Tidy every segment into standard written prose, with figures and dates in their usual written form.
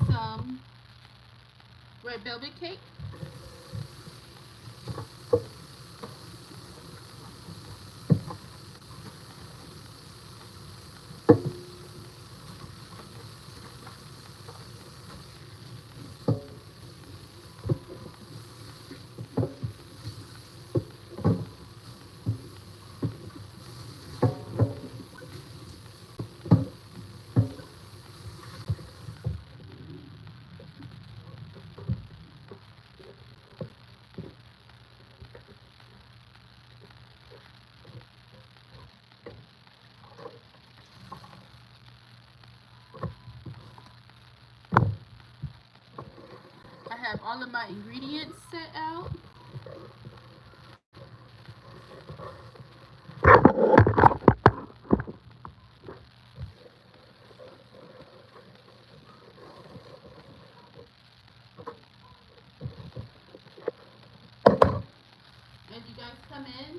some red velvet cake. I have all of my ingredients set out. As you guys come in,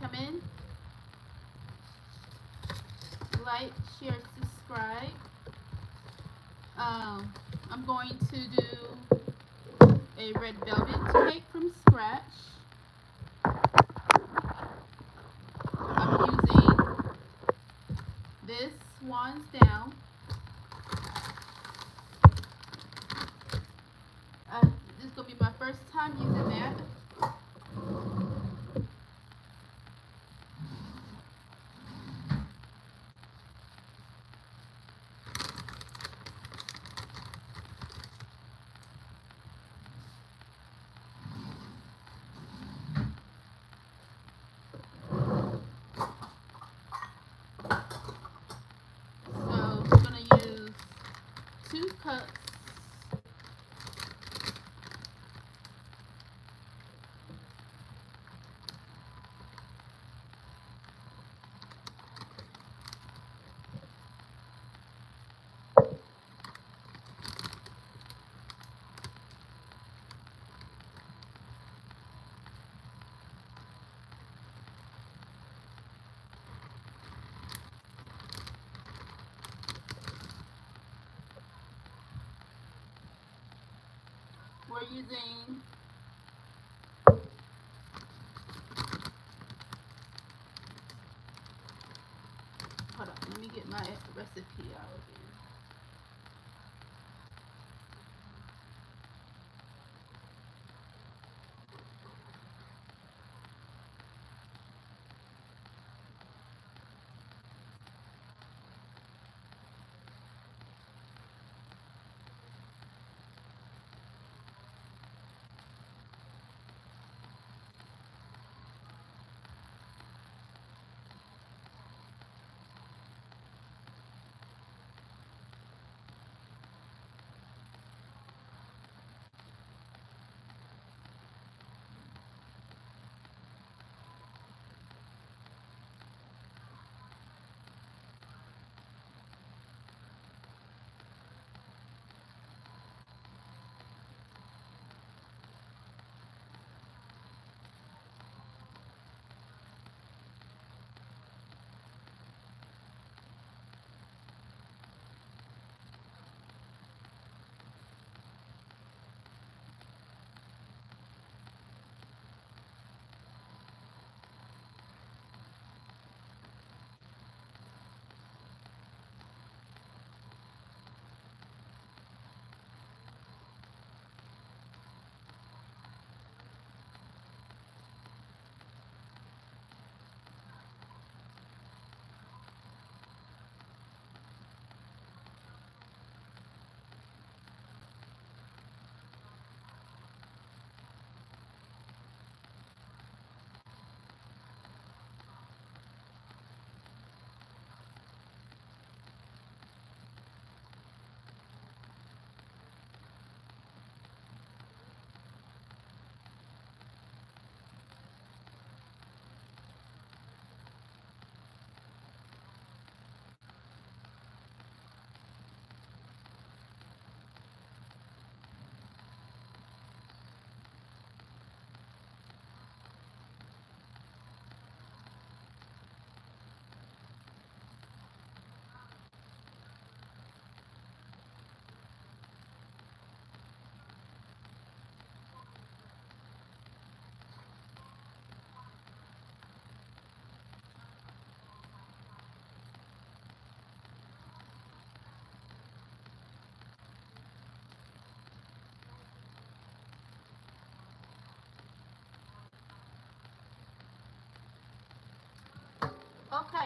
come in, like, share, subscribe. I'm going to do a red velvet cake from scratch. I'm using this Swan's Down. This is going to be my first time using that. So we're going to use 2 cups we're using hold on, let me get my recipe out again.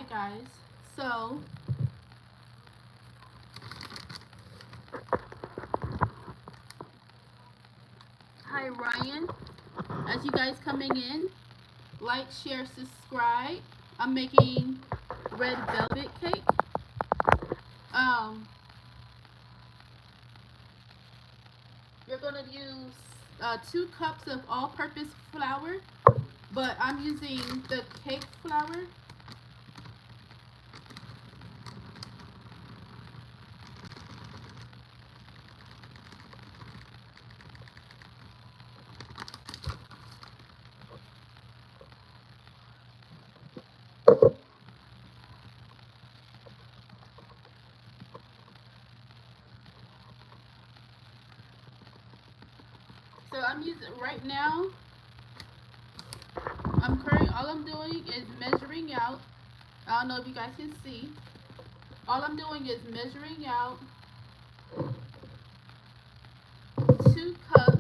Hi guys. So hi Ryan. As you guys coming in, like, share, subscribe. I'm making red velvet cake. Um, you're gonna use 2 cups of all-purpose flour, but I'm using the cake flour. So I'm using right now. All I'm doing is measuring out. I don't know if you guys can see. All I'm doing is measuring out 2 cups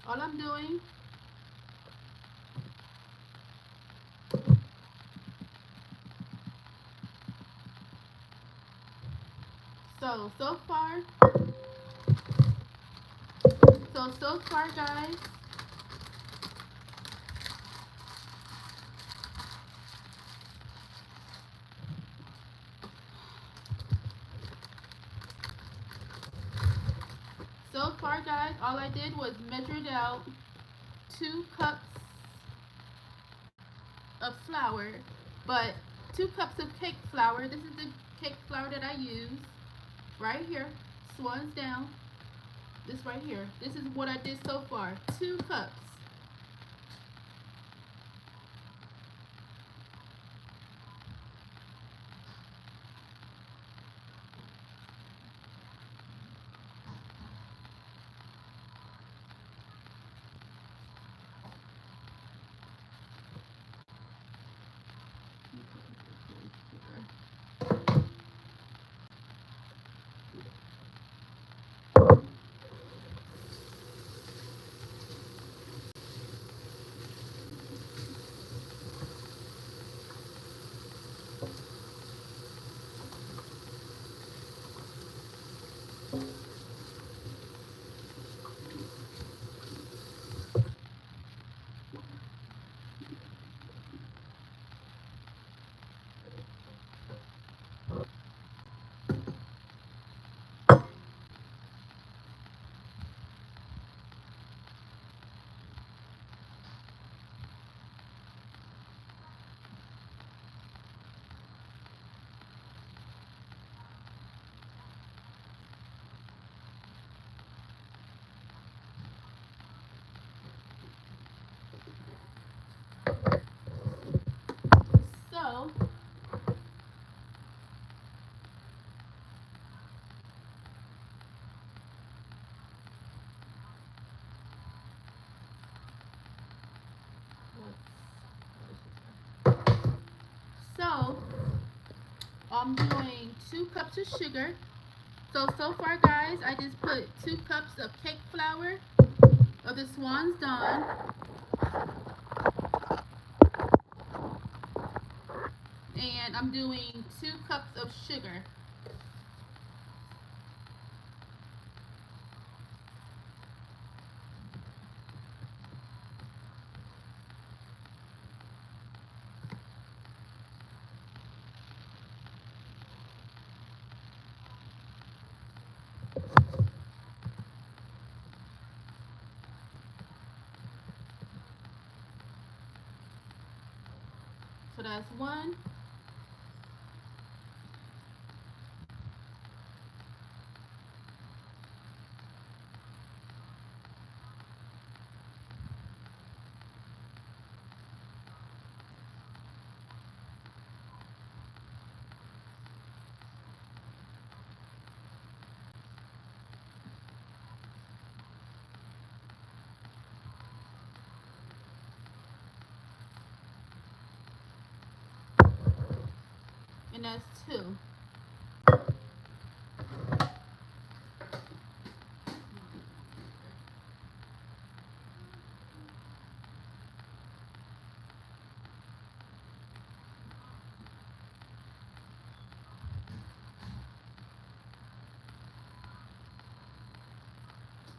all I'm doing so far guys, all I did was measured out 2 cups of flour, but 2 cups of cake flour. This is the cake flour that I use right here. Swans down. This right here. This is what I did so far. 2 cups. So so I'm doing 2 cups of sugar. So far guys, I just put 2 cups of cake flour of the Swan's Dawn, and I'm doing 2 cups of sugar. So that's 1, 2, 2.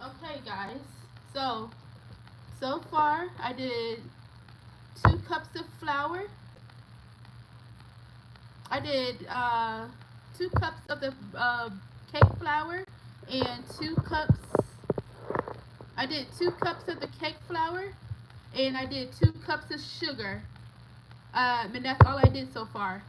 Okay, guys. So far I did 2 cups of flour. I did 2 cups of the cake flour and 2 cups. I did 2 cups of the cake flour and I did 2 cups of sugar. And that's all I did so far.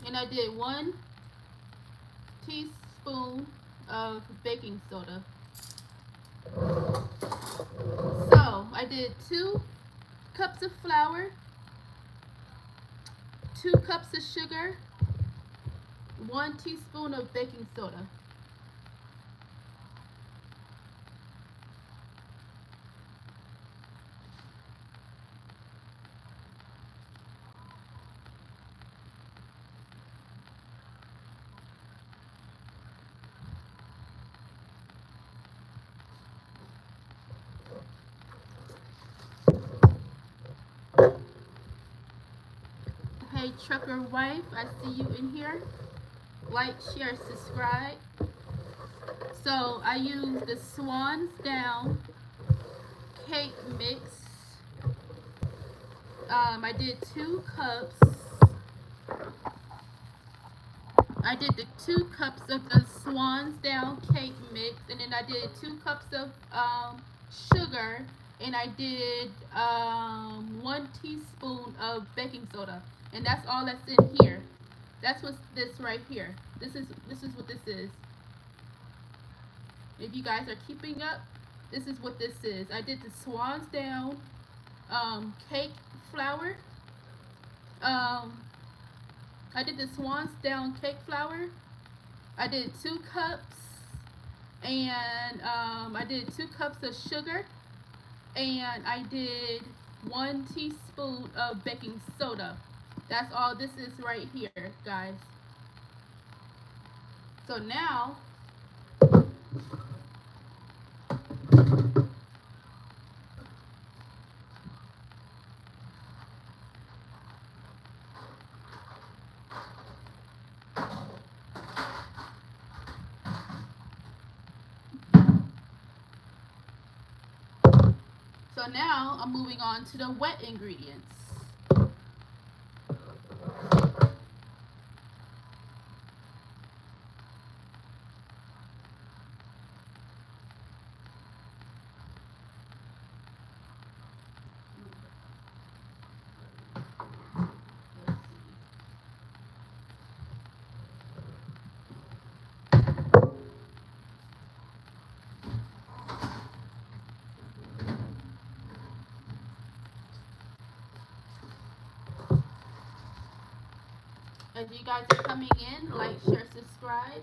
And I did 1 teaspoon of baking soda. So I did 2 cups of flour, 2 cups of sugar, 1 teaspoon of baking soda. Hey trucker wife, I see you in here. Like, share, subscribe. So I use the Swans Down cake mix. I did 2 cups. I did the 2 cups of the Swans Down cake mix, and then I did 2 cups of sugar, and I did 1 teaspoon of baking soda, and that's all that's in here. That's what's this right here. This is what this is. If you guys are keeping up, this is what this is. I did the Swans Down cake flour. I did the Swans Down cake flour. I did 2 cups, and I did 2 cups of sugar, and I did 1 teaspoon of baking soda. That's all this is right here, guys. So now, I'm moving on to the wet ingredients. As you guys are coming in, like, share, subscribe.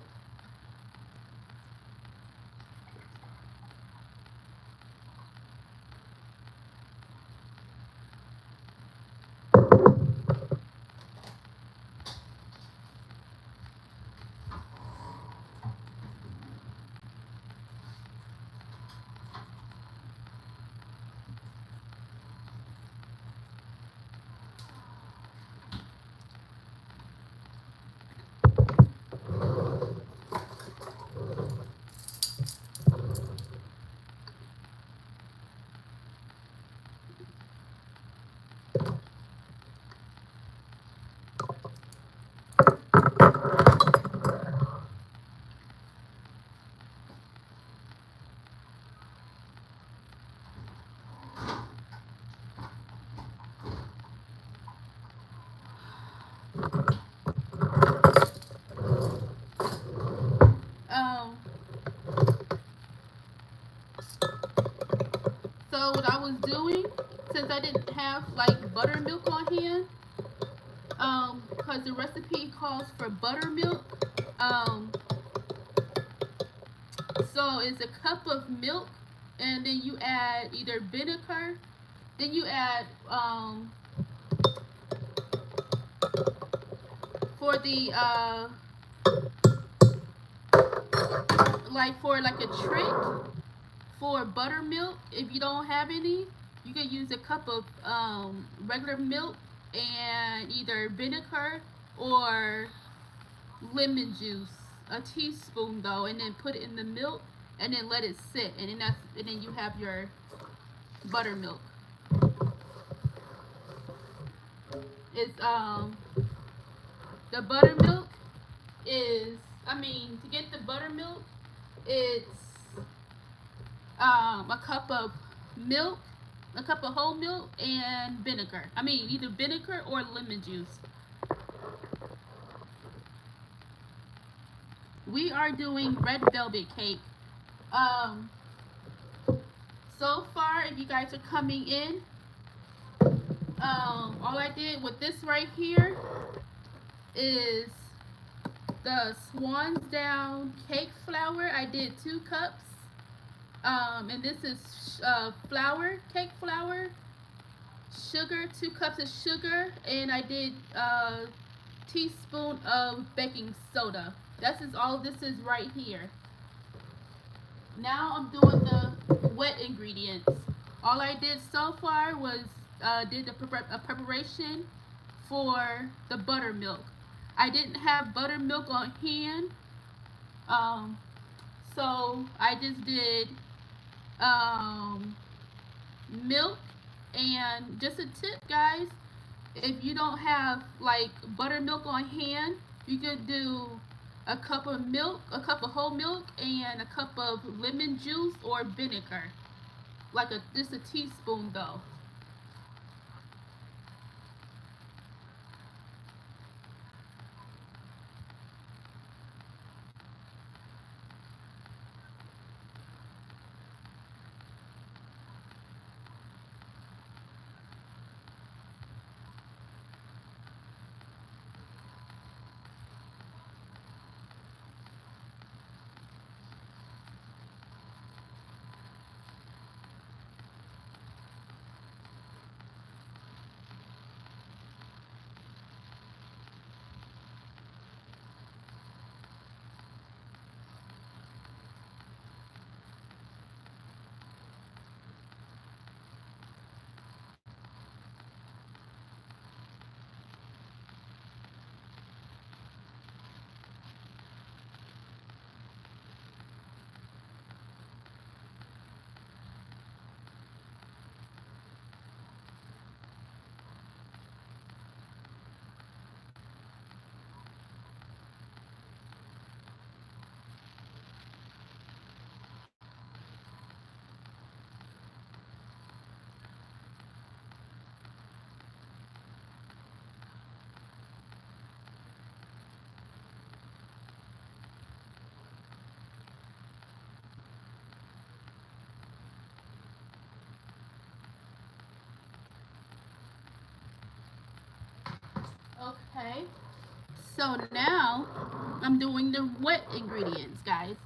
Um, so what I was doing, since I didn't have like buttermilk on hand, because the recipe calls for buttermilk, um, so it's a cup of milk, and then you add either vinegar, then you add for the like for like a trick for buttermilk. If you don't have any, you can use a cup of regular milk and either vinegar or lemon juice, a teaspoon though, and then put it in the milk and then let it sit, and then you have your buttermilk. It's the buttermilk is, I mean, to get the buttermilk, it's a cup of milk, a cup of whole milk, and vinegar. I mean, either vinegar or lemon juice. We are doing red velvet cake. Um, so far, if you guys are coming in, all I did with this right here is the Swan's Down cake flour. I did 2 cups. And this is flour, cake flour, sugar, 2 cups of sugar, and I did a teaspoon of baking soda. This is all this is right here. Now I'm doing the wet ingredients. All I did so far was did a preparation for the buttermilk. I didn't have buttermilk on hand, so I just did milk. And just a tip, guys, if you don't have like buttermilk on hand, you could do a cup of milk, a cup of whole milk, and a cup of lemon juice or vinegar, like just a teaspoon though. Okay, so now I'm doing the wet ingredients, guys.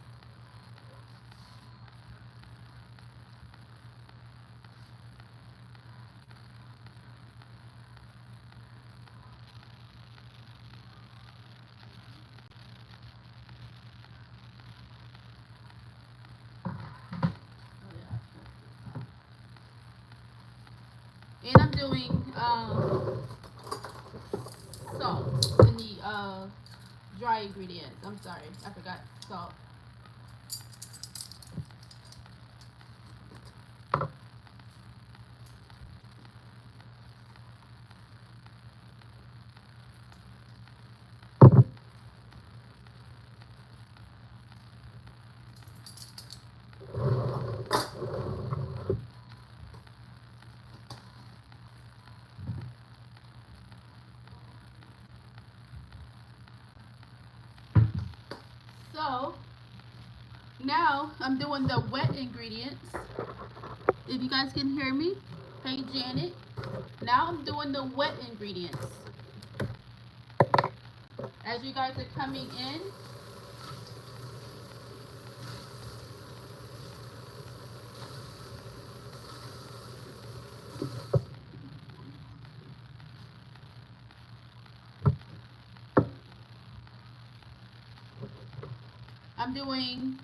And I'm doing salt in the dry ingredients. I'm sorry, I forgot salt. So now I'm doing the wet ingredients. If you guys can hear me, hey Janet. Now I'm doing the wet ingredients. As you guys are coming in, I'm doing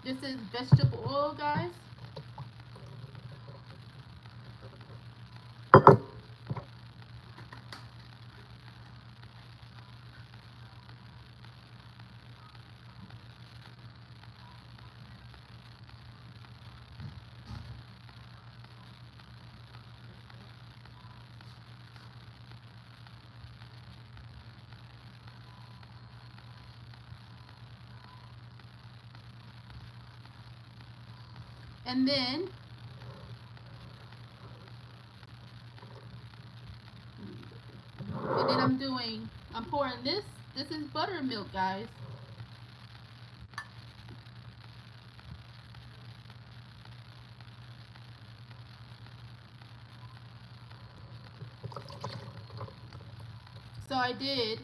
this is vegetable oil, guys. And then I'm pouring this. This is buttermilk, guys. So I did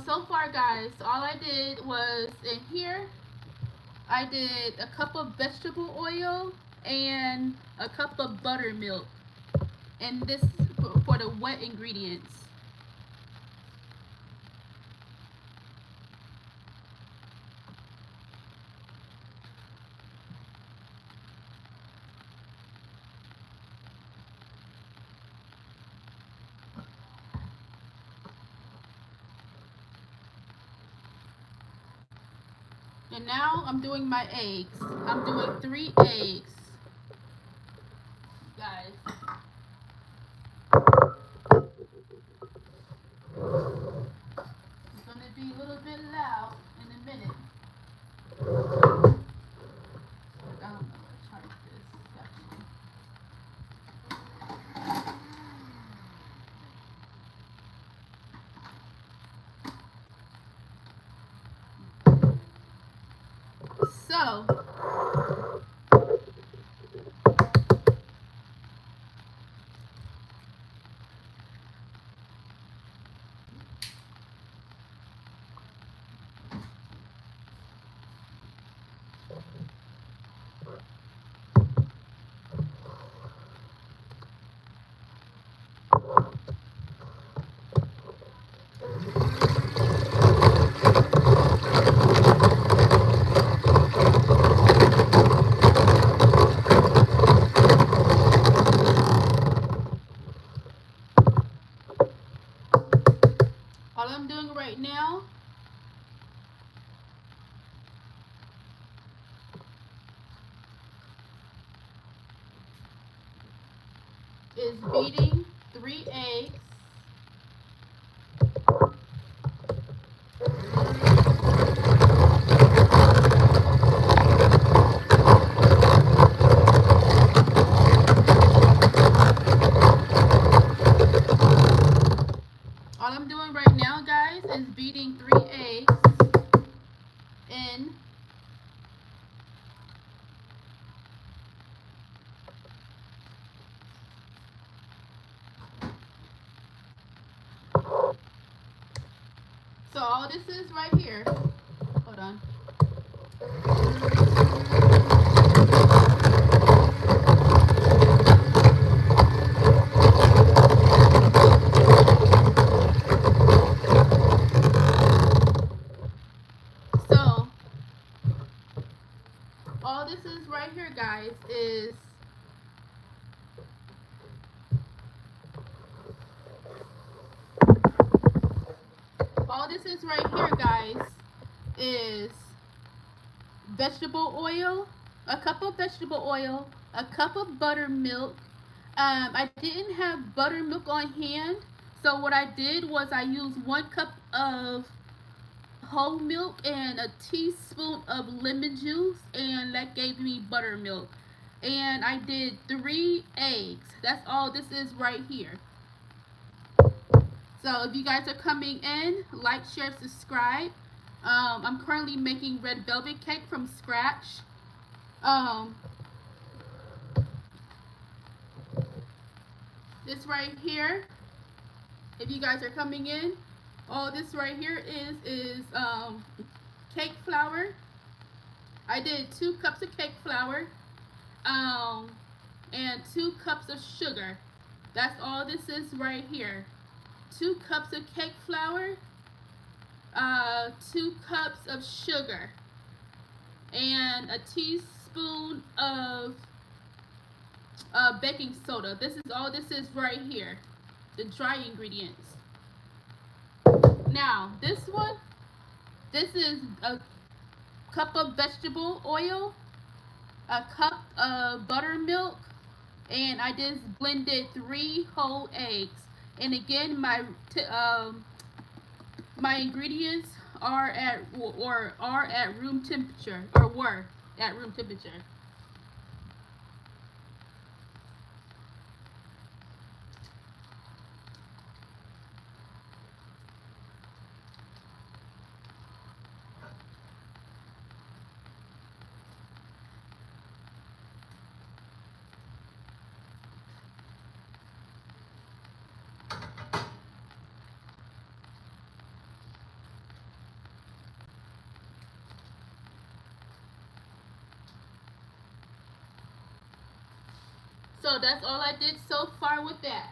so far, guys, all I did was in here, I did a cup of vegetable oil and a cup of buttermilk, and this for the wet ingredients. And now I'm doing my eggs. I'm doing 3 eggs, guys. It's gonna be a little bit loud in a minute. I don't know where to charge this actually. So all I'm doing right now is beating 3 eggs. All I'm doing right now, guys, is beating 3 eggs in so all this is right here. Hold on. So all this is right here, guys, is vegetable oil a cup of vegetable oil, a cup of buttermilk. I didn't have buttermilk on hand, so what I did was I used 1 cup of whole milk and a teaspoon of lemon juice, and that gave me buttermilk. And I did 3 eggs. That's all this is right here. So if you guys are coming in, like, share, subscribe. I'm currently making red velvet cake from scratch. Um, this right here, if you guys are coming in, all this right here is cake flour. I did 2 cups of cake flour, and 2 cups of sugar. That's all this is right here. 2 cups of cake flour, 2 cups of sugar, and a teaspoon of baking soda. This is all this is right here, the dry ingredients. Now, this is a cup of vegetable oil, a cup of buttermilk, and I just blended 3 whole eggs. And again, my ingredients are at room temperature, or were at room temperature. So that's all I did so far with that.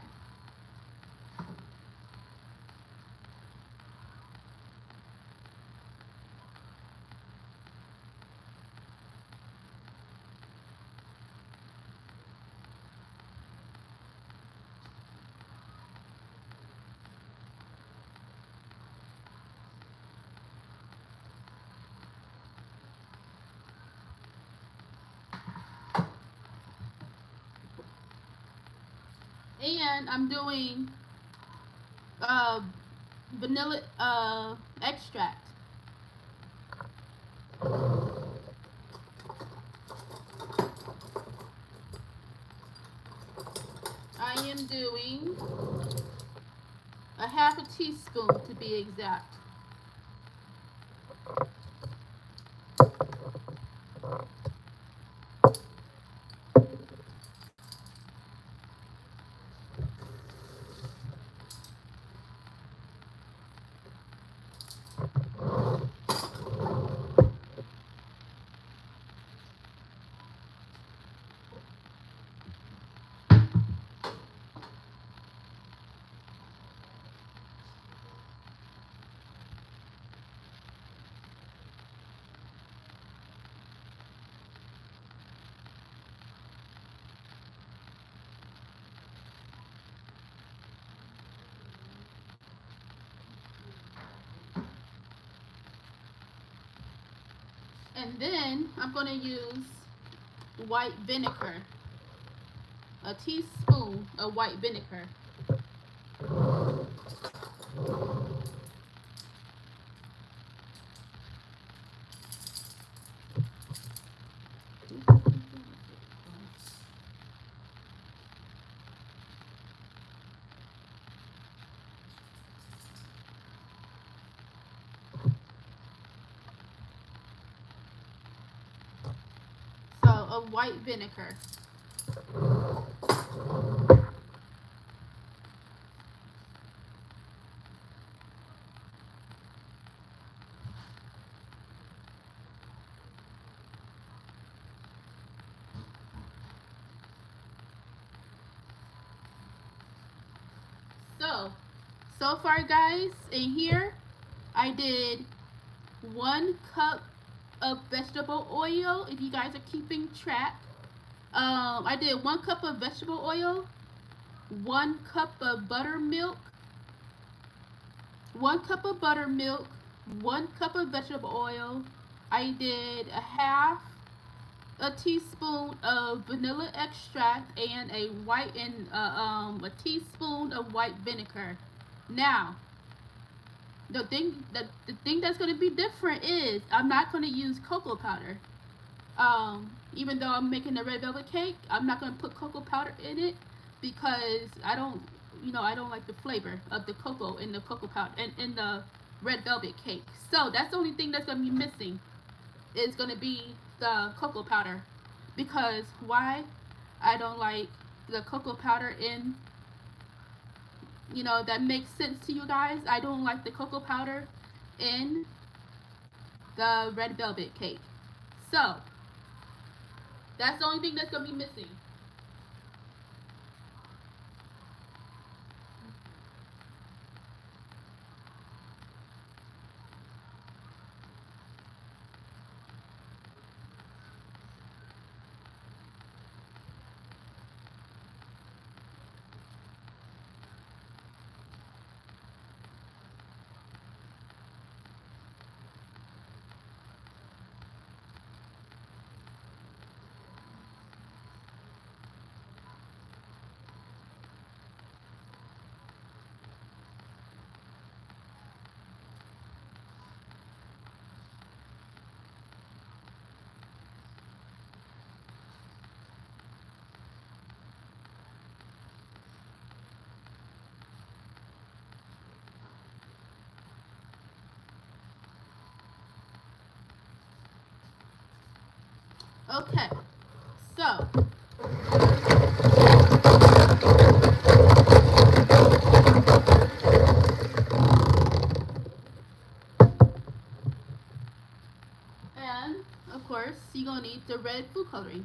And I'm doing vanilla extract. I am doing a half a teaspoon to be exact. And then I'm going to use white vinegar, a teaspoon of white vinegar. So, of white vinegar. So far, guys, in here, I did 1 cup of vegetable oil, if you guys are keeping track. I did 1 cup of vegetable oil, 1 cup of buttermilk, 1 cup of buttermilk, 1 cup of vegetable oil. I did a half a teaspoon of vanilla extract and a teaspoon of white vinegar. Now, the thing that's going to be different is I'm not going to use cocoa powder. Even though I'm making a red velvet cake, I'm not going to put cocoa powder in it because I don't like the flavor of the cocoa in the cocoa powder and in the red velvet cake. So that's the only thing that's going to be missing is going to be the cocoa powder. Because why? I don't like the cocoa powder in, that makes sense to you guys. I don't like the cocoa powder in the red velvet cake. So that's the only thing that's going to be missing. Okay, so and of course you're gonna need the red food coloring.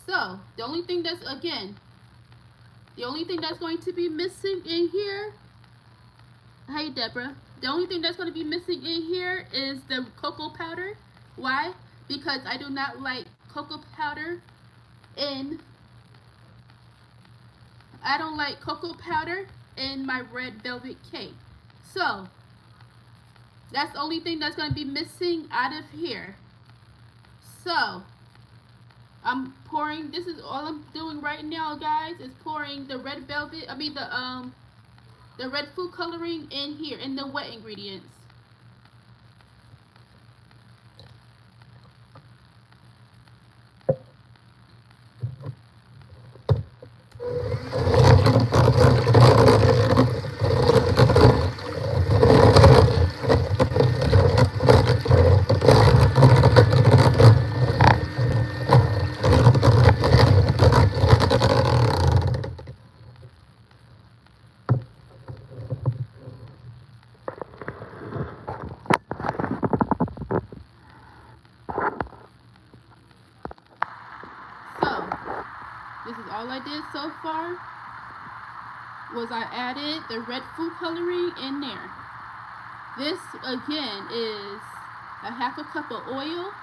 So the only thing that's going to be missing in here. Hey Deborah, the only thing that's going to be missing in here is the cocoa powder. Why? Because I do not like cocoa powder in I don't like cocoa powder in my red velvet cake. So that's the only thing that's going to be missing out of here. So I'm pouring, this is all I'm doing right now, guys, is pouring the red velvet, the red food coloring in here, in the wet ingredients. So this is all I did so far, was I added the red food coloring in there. This again is a half a cup of oil.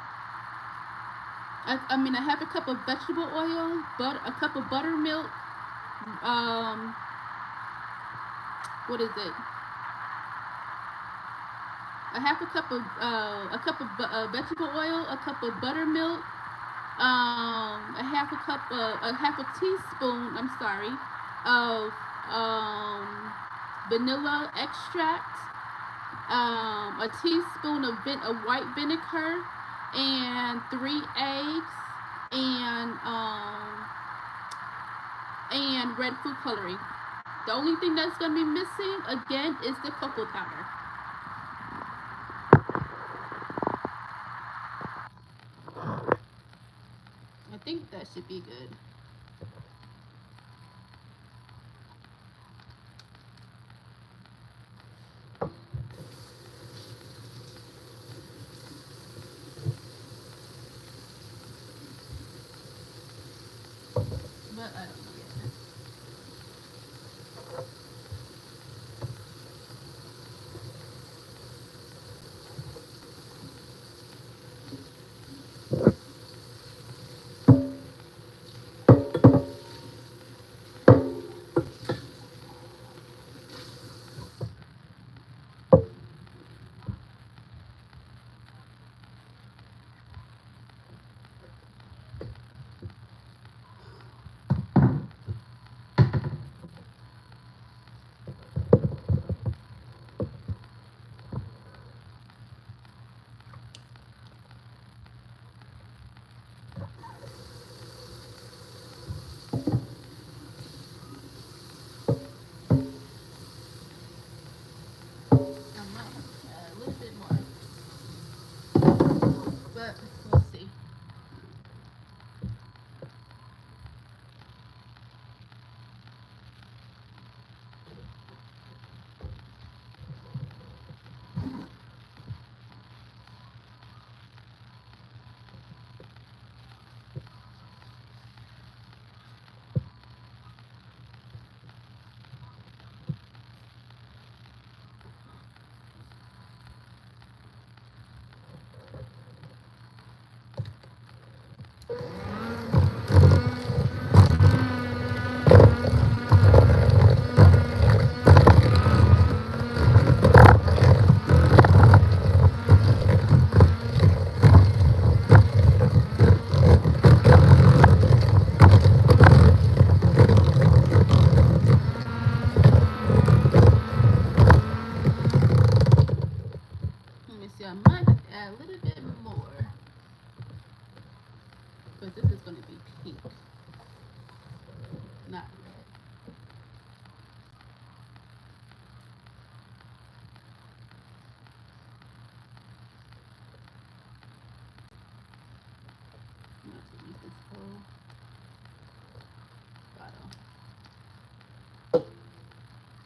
A half a cup of vegetable oil, a cup of buttermilk. What is it? A half a cup of vegetable oil, a cup of buttermilk, a half a teaspoon. I'm sorry, of vanilla extract, a teaspoon of white vinegar, and 3 eggs, and red food coloring. The only thing that's gonna be missing again is the cocoa powder. I think that should be good. But I don't know yet.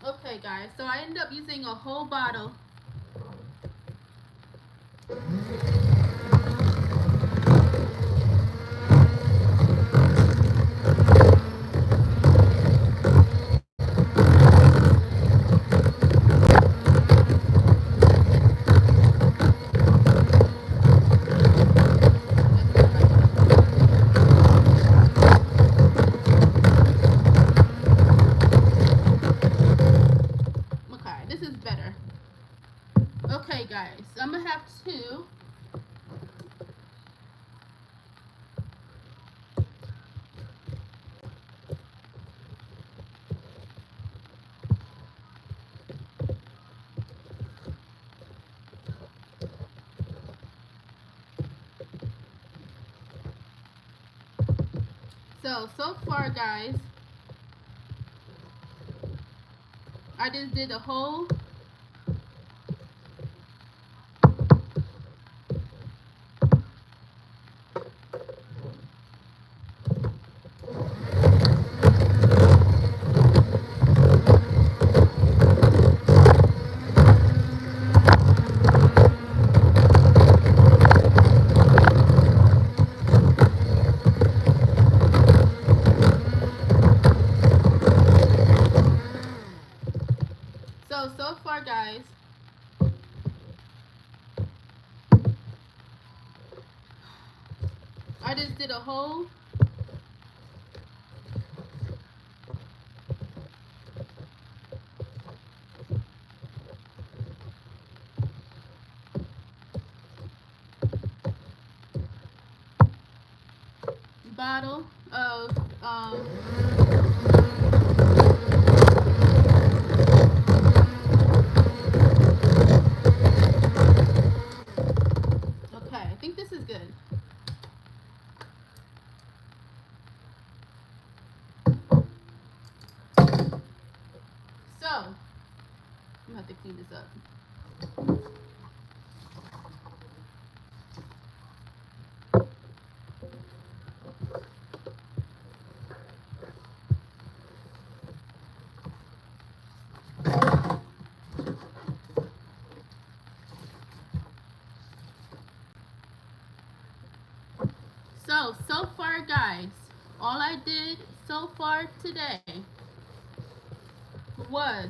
Okay, guys, so I ended up using a whole bottle. Okay, this is better. Okay, guys, I'm gonna have two. So far, guys, I just did a whole so far, guys, I just did a whole bottle of okay, I think this is good. So I'm gonna have to clean this up. So far, guys, all I did so far today was,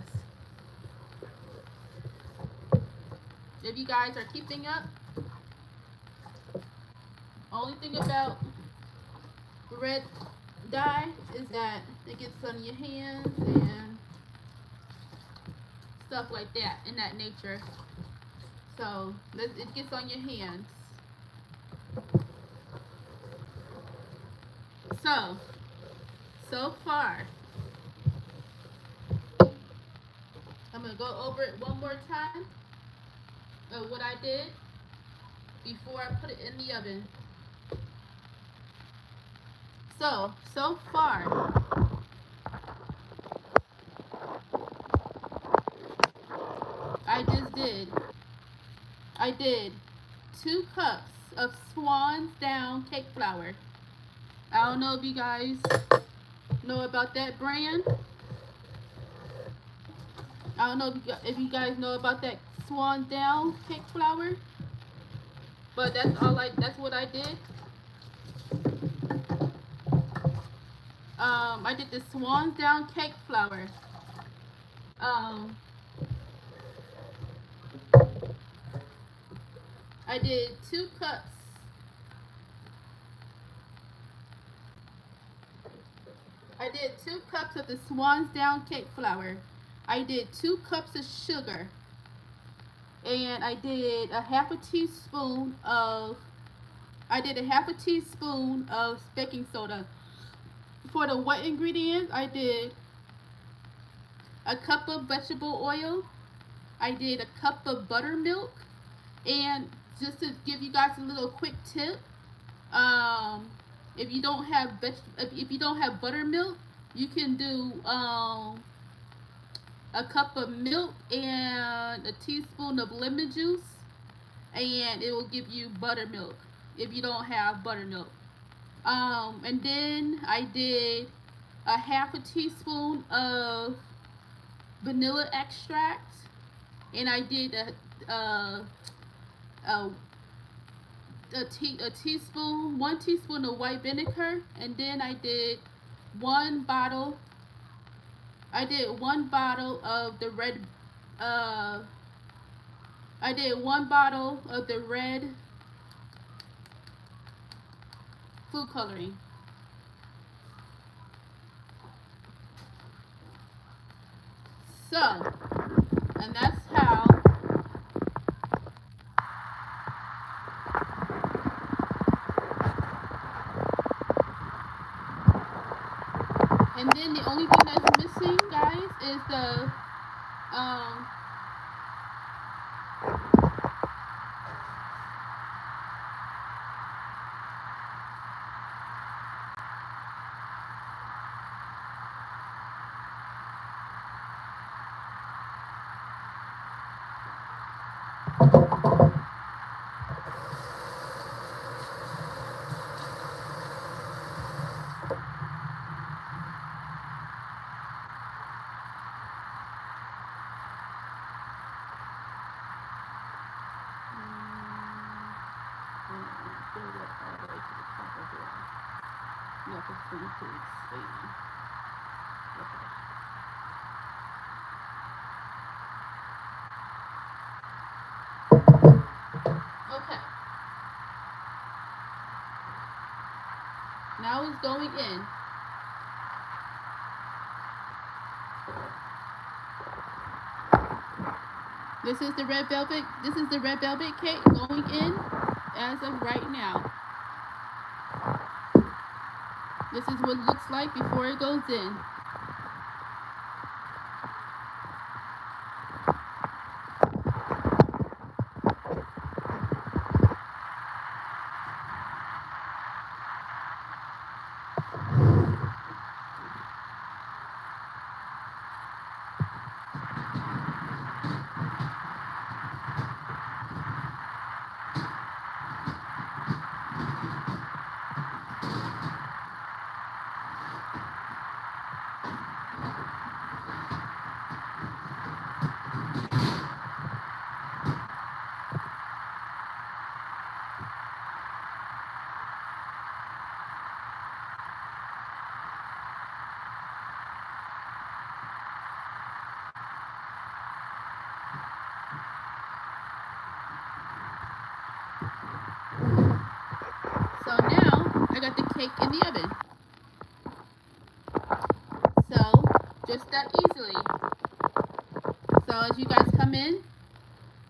if you guys are keeping up, only thing about red dye is that it gets on your hands and stuff like that in that nature. So it gets on your hands. So far, I'm gonna go over it one more time of what I did before I put it in the oven. So far, I did 2 cups of Swan's Down cake flour. I don't know if you guys know about that brand. I don't know if you guys know about that Swan Down cake flour, but that's what I did. I did the Swan's Down cake flour. I did 2 cups. I did 2 cups of the Swan's Down cake flour. I did 2 cups of sugar. And I did a half a teaspoon of baking soda. For the wet ingredients, I did a cup of vegetable oil. I did a cup of buttermilk. And just to give you guys a little quick tip, if you don't have buttermilk, you can do a cup of milk and a teaspoon of lemon juice, and it will give you buttermilk if you don't have buttermilk. And then I did a half a teaspoon of vanilla extract, and I did a, a teaspoon, 1 teaspoon of white vinegar, and then I did one bottle. I did one bottle of the red. Uh, I did one bottle of the red food coloring. So, and that's how. And then the only thing that's missing, guys, is the um. Build up all the way to the top of here. No, it's going to expand. Okay. Okay. Now it's going in. This is the red velvet. This is the red velvet cake going in as of right now. This is what it looks like before it goes in. So now I got the cake in the oven. So just that easily. So as you guys come in,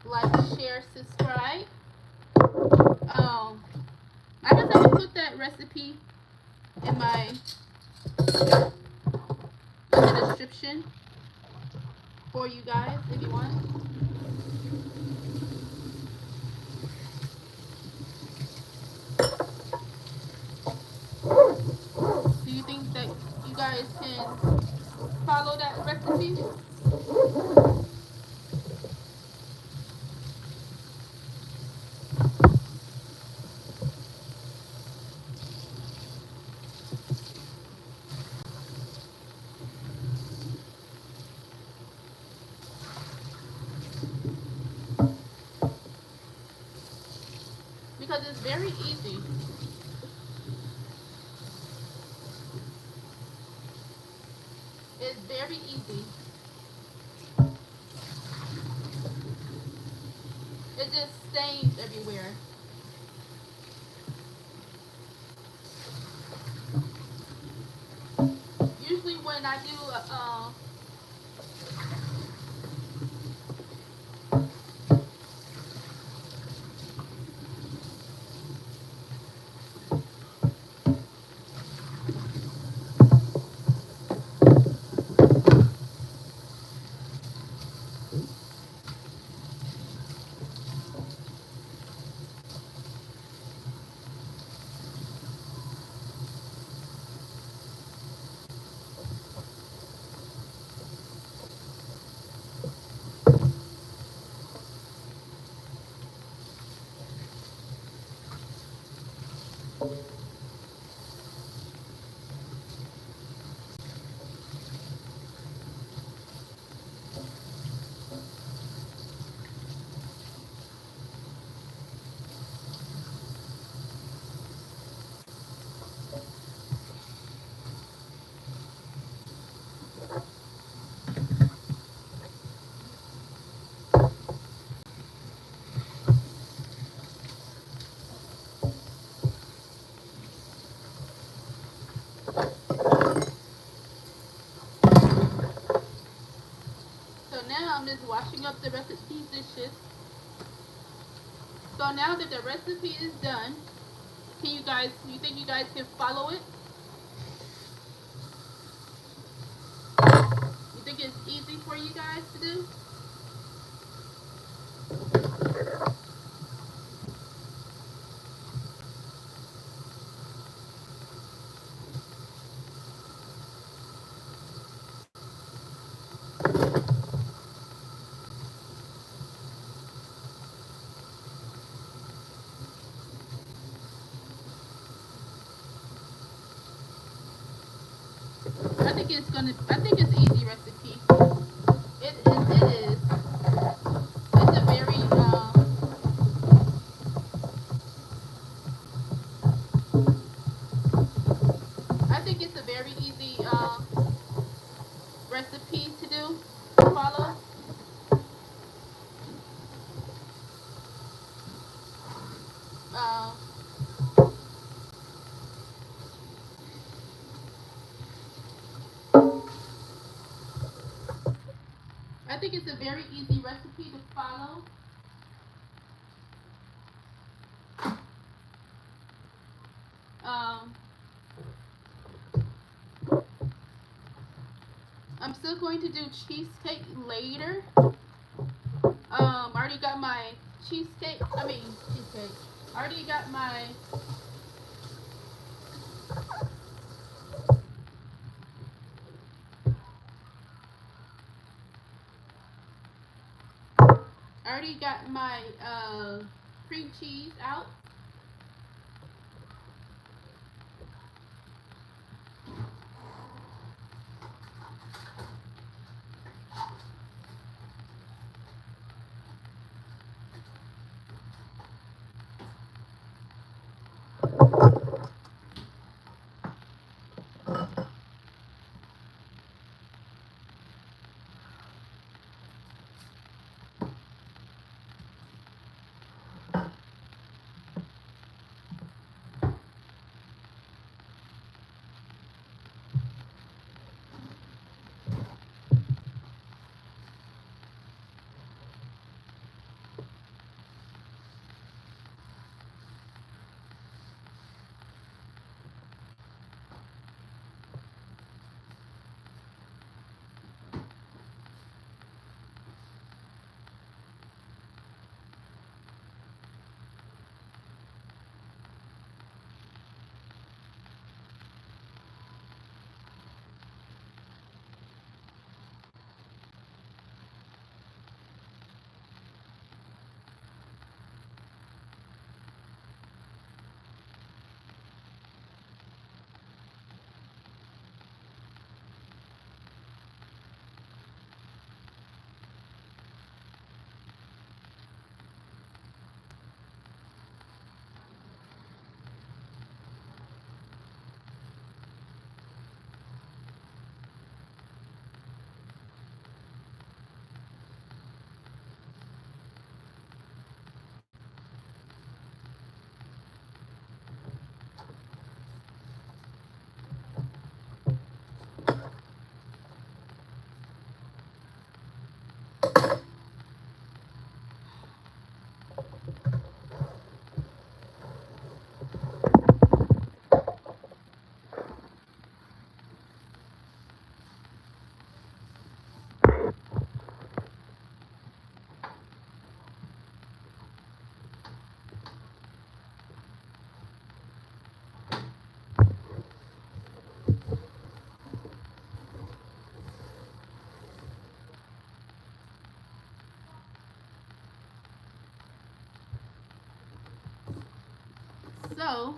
like, share, subscribe. I guess I will put that recipe in the description for you guys if you want. Do you think that you guys can follow that recipe? Because it's very easy. It's very easy. It just stains everywhere. Usually when I do the rest of these dishes. So now that the recipe is done, you think you guys can follow it? You think it's easy for you guys to do? I think it's easy recipe. It is. It's a very, I think it's a very easy, recipe to do, to follow. Uh, I think it's a very easy recipe to follow. Um, I'm still going to do cheesecake later. I already got my cheesecake. I mean cheesecake. I already got my. I already got my cream cheese out. So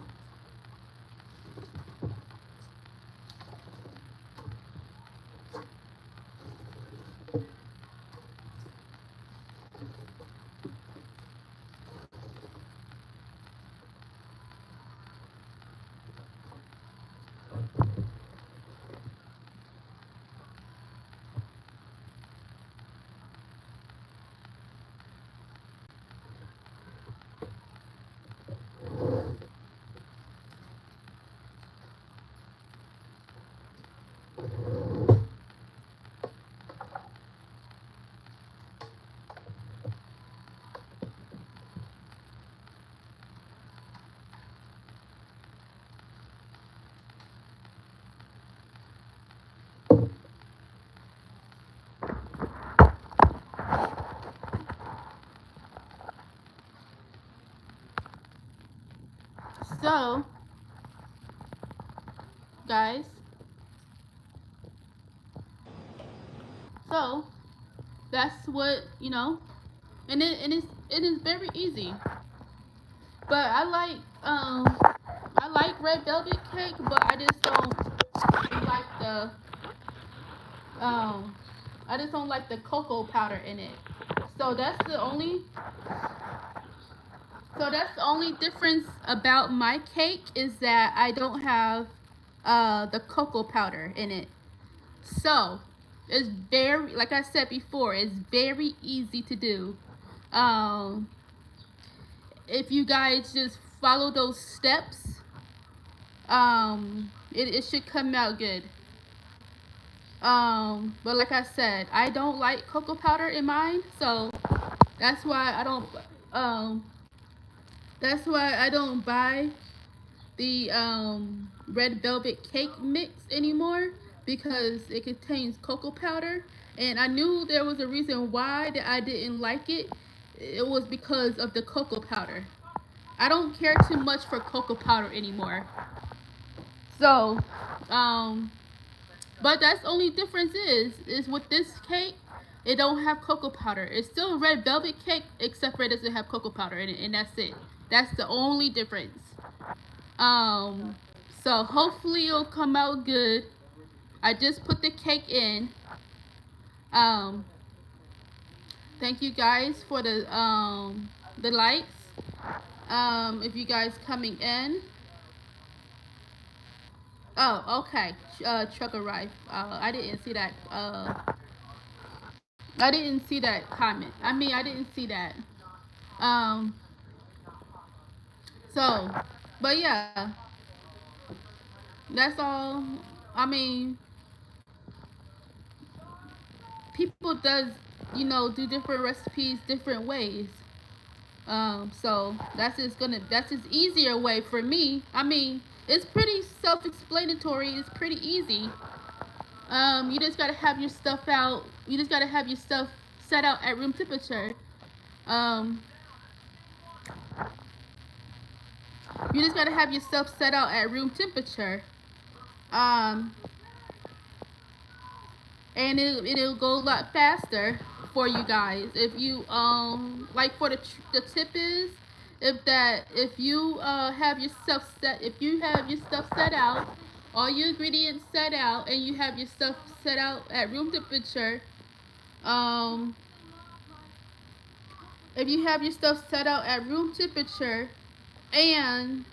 So, guys, so that's what, and it is very easy. But I like red velvet cake, but I just don't like um I just don't like the cocoa powder in it. So that's the only difference about my cake, is that I don't have the cocoa powder in it. So it's very, like I said before, it's very easy to do. Um, if you guys just follow those steps, it should come out good. But like I said, I don't like cocoa powder in mine, so that's why I don't um that's why I don't buy the red velvet cake mix anymore, because it contains cocoa powder, and I knew there was a reason why that I didn't like it. It was because of the cocoa powder. I don't care too much for cocoa powder anymore. So, um, but that's the only difference is with this cake, it don't have cocoa powder. It's still a red velvet cake, except for it doesn't have cocoa powder in it, and that's it. That's the only difference. Um, so hopefully it'll come out good. I just put the cake in. Um, thank you guys for the likes. If you guys coming in. Oh, okay. Truck arrived. I didn't see that. I didn't see that comment. I mean, I didn't see that. Um, so, but yeah, that's all. I mean, people does, do different recipes different ways. So that's just easier way for me. I mean, it's pretty self-explanatory. It's pretty easy. You just gotta have your stuff out. You just gotta have your stuff set out at room temperature. Um, you just gotta have your stuff set out at room temperature. Um, and it'll go a lot faster for you guys. If you like, for the tip is, if you have your stuff set out, all your ingredients set out, and you have your stuff set out at room temperature, um if you have your stuff set out at room temperature, and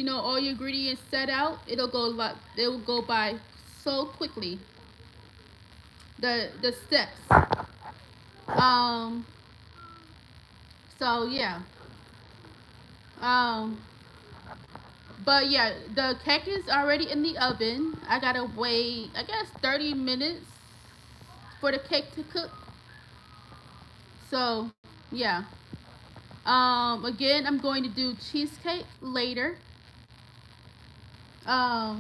all your ingredients set out, it will go by so quickly, the steps. um so yeah. um but yeah, the cake is already in the oven. I gotta wait, I guess, 30 minutes for the cake to cook. So yeah. Again, I'm going to do cheesecake later. I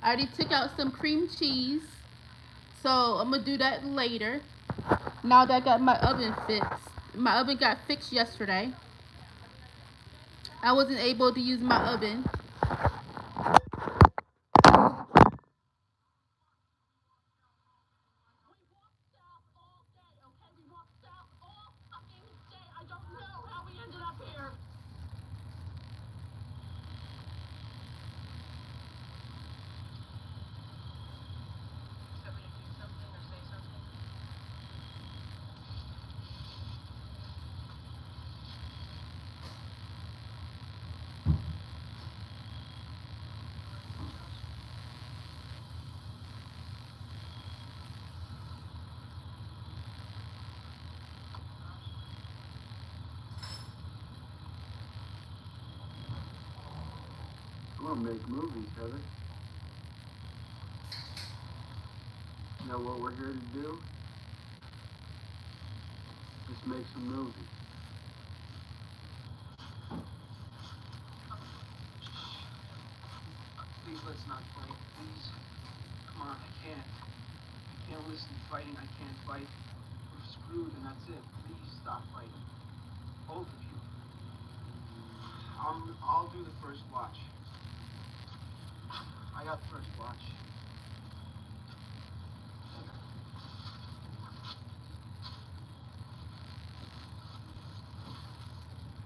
already took out some cream cheese, so I'm gonna do that later. Now that I got my oven fixed. My oven got fixed yesterday. I wasn't able to use my oven. I'm gonna make movies, Heather. You know what we're here to do? Just make some movies. Please, let's not fight. Please. Come on, I can't. I can't listen to fighting. I can't fight. We're screwed, and that's it. Please stop fighting. Both of you. I'll do the first watch. I got the first watch.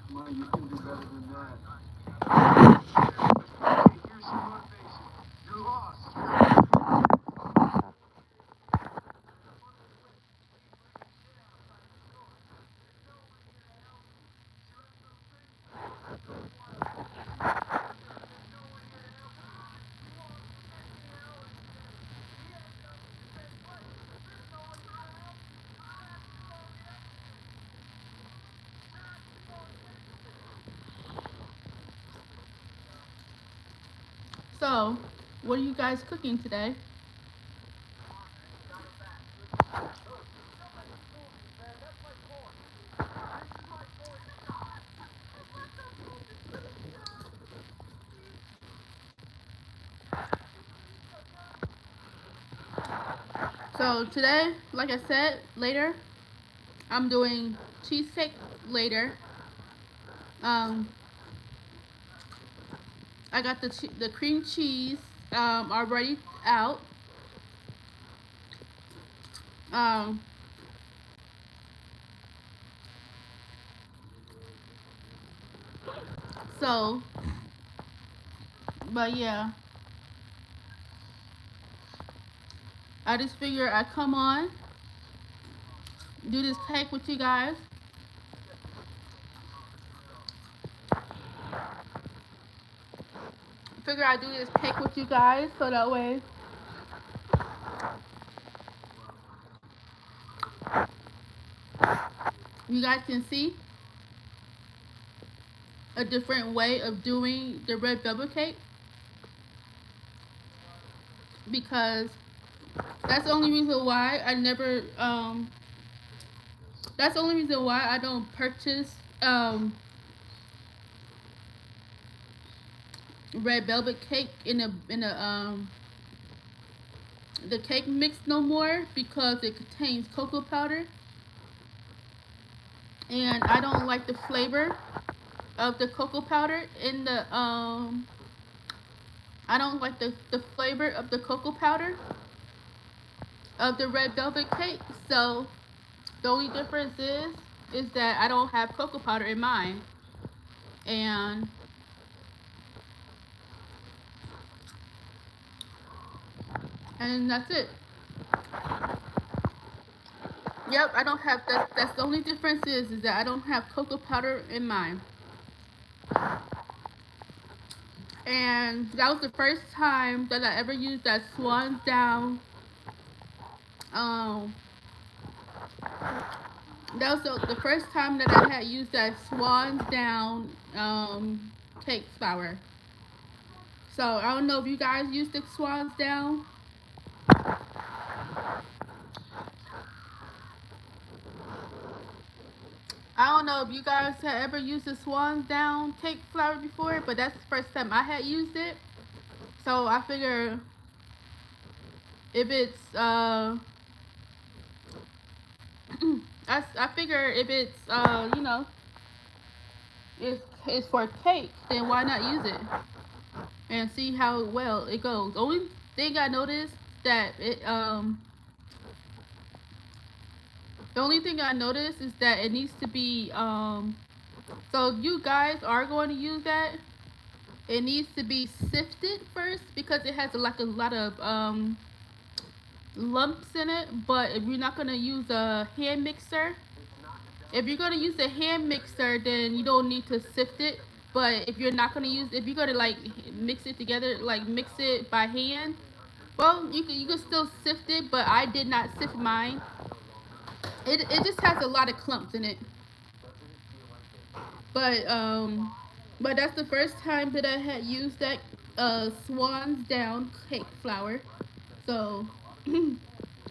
Come on, you can do better than that. Hey, here's some motivation. You lost. So, what are you guys cooking today? So today, like I said, later I'm doing cheesecake later. Um, I got the cream cheese already out. Um, so, but yeah, I just figure I come on, do this cake with you guys. Figure I do this cake with you guys so that way you guys can see a different way of doing the red velvet cake, because that's the only reason why I never that's the only reason why I don't purchase red velvet cake in a the cake mix no more, because it contains cocoa powder and I don't like the flavor of the cocoa powder in the I don't like the flavor of the cocoa powder of the red velvet cake. So the only difference is that I don't have cocoa powder in mine, and that's it. Yep, I don't have that. That's the only difference is that I don't have cocoa powder in mine. And that was the first time that I ever used that Swan's Down. Um, that was the first time that I had used that Swan's Down cake flour. So I don't know if you guys used the Swan's Down. I don't know if you guys had ever used the Swan's Down cake flour before, but that's the first time I had used it. So I figure if it's I figure if it's it's for cake, then why not use it and see how well it goes. The only thing I noticed that it the only thing I noticed is that it needs to be so if you guys are going to use that, it needs to be sifted first, because it has like a lot of lumps in it. But if you're not going to use a hand mixer, if you're going to use a hand mixer, then you don't need to sift it. But if you're not going to use, if you're going to like mix it together, like mix it by hand, well, you can still sift it, but I did not sift mine. It just has a lot of clumps in it. But that's the first time that I had used that Swan's Down cake flour. So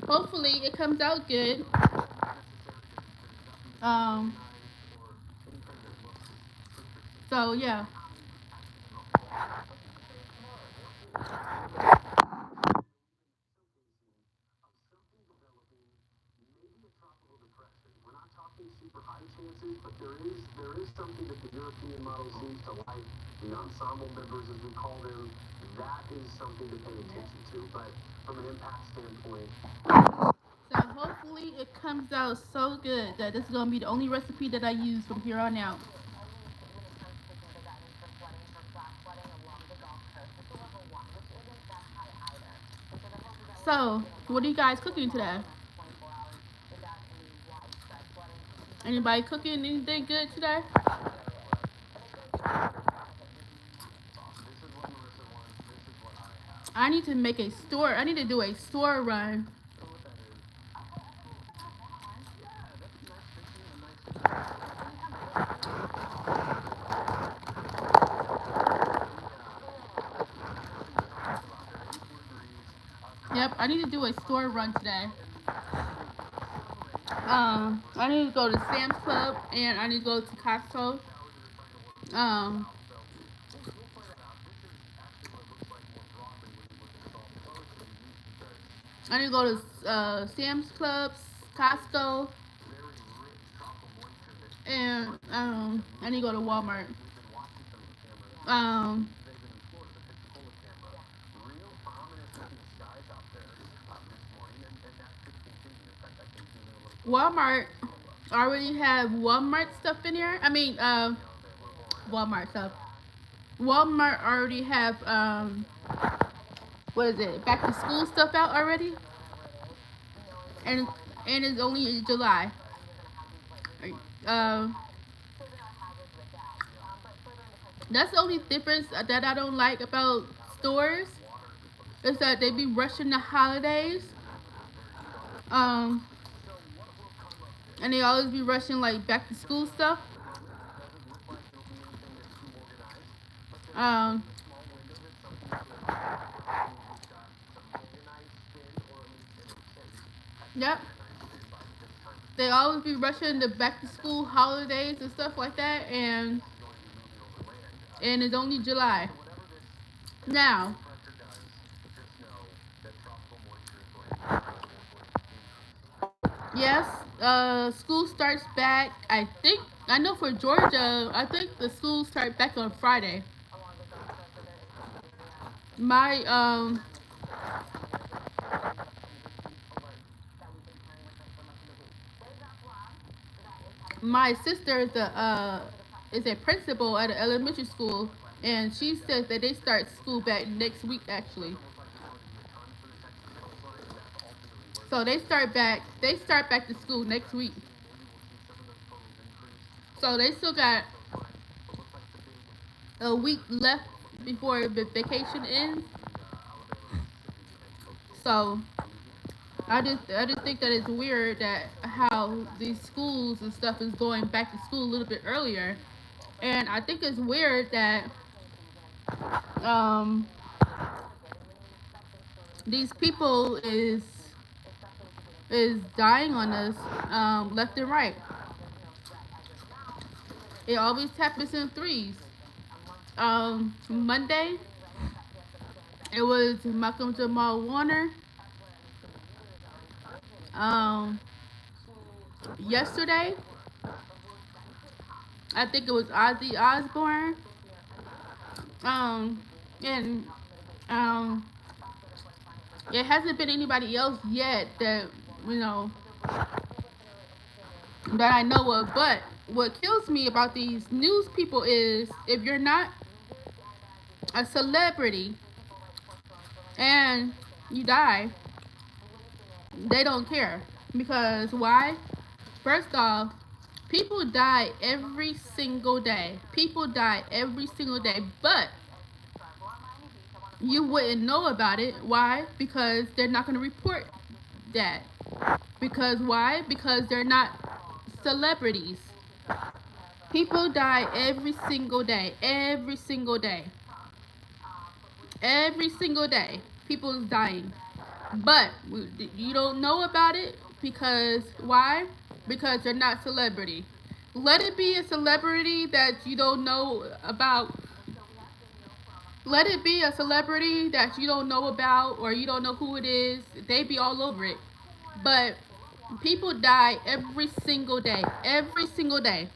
hopefully it comes out good. Um, so yeah. see super high chances, but there is something that the European model seems to like. The ensemble members, as we call them, that is something to pay attention to. But from an impact standpoint, So hopefully it comes out so good that this is gonna be the only recipe that I use from here on out. So, what are you guys cooking today? Anybody cooking anything good today? I need to make a store. I need to do a store run. Yep, I need to do a store run today. I need to go to Sam's Club and I need to go to Costco. Um, I need to go to Sam's Club, Costco, and I need to go to Walmart. Um, Walmart already have Walmart stuff in here. I mean, Walmart stuff. Walmart already have what is it? Back to school stuff out already, and it's only in July. That's the only difference that I don't like about stores is that they be rushing the holidays. And they always be rushing like back to school stuff. Yep. They always be rushing the back to school holidays and stuff like that, and it's only July. Now, yes, school starts back. I know for Georgia, I think the schools start back on Friday. My my sister is a principal at an elementary school, and she says that they start school back next week actually. So they start back to school next week. So they still got a week left before the vacation ends. So I just think that it's weird that how these schools and stuff is going back to school a little bit earlier. And I think it's weird that these people is dying on us left and right. It always happens in threes. Monday, it was Malcolm Jamal Warner. Yesterday, I think it was Ozzy Osbourne. And it hasn't been anybody else yet that that I know of. But what kills me about these news people is if you're not a celebrity and you die, they don't care. Because why? First off, people die every single day. People die every single day. But you wouldn't know about it. Why? Because they're not going to report that. Because why? Because they're not celebrities. People die every single day. Every single day. Every single day. People is dying. But you don't know about it because why? Because they're not celebrity. Let it be a celebrity that you don't know about. Let it be a celebrity that you don't know about or you don't know who it is. They be all over it. But People die every single day. Every single day.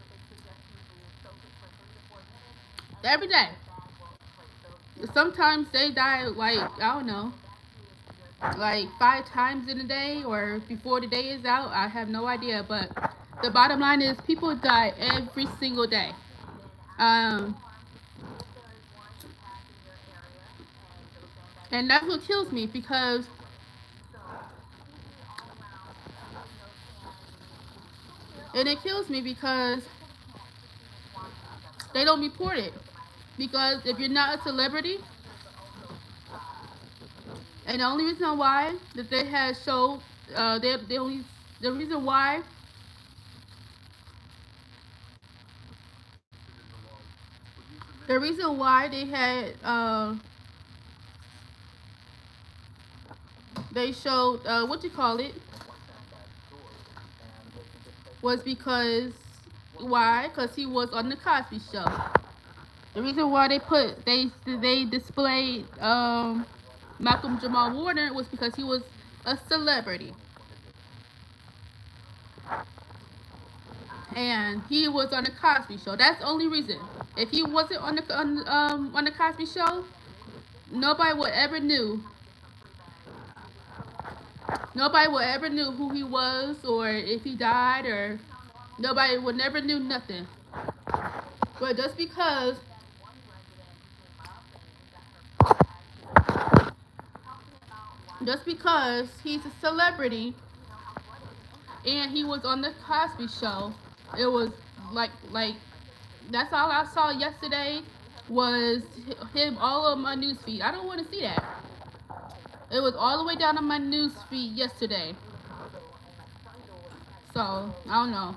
Every day. Sometimes they die like, I don't know, like 5 times in a day or before the day is out. I have no idea. But the bottom line is people die every single day. Um, and that's what kills me because it kills me because they don't report it. Because if you're not a celebrity, and the only reason why that they had showed, the reason why they had they showed what you call it was because why? Because he was on the Cosby Show. The reason why they displayed Malcolm Jamal Warner was because he was a celebrity. And he was on the Cosby Show. That's the only reason. If he wasn't on the Cosby Show, nobody would ever knew. Nobody would ever knew who he was or if he died, or nobody would never knew nothing. But just because he's a celebrity and he was on the Cosby Show, it was like that's all I saw yesterday was him all on my newsfeed. I don't want to see that. It was all the way down on my newsfeed yesterday. So I don't know.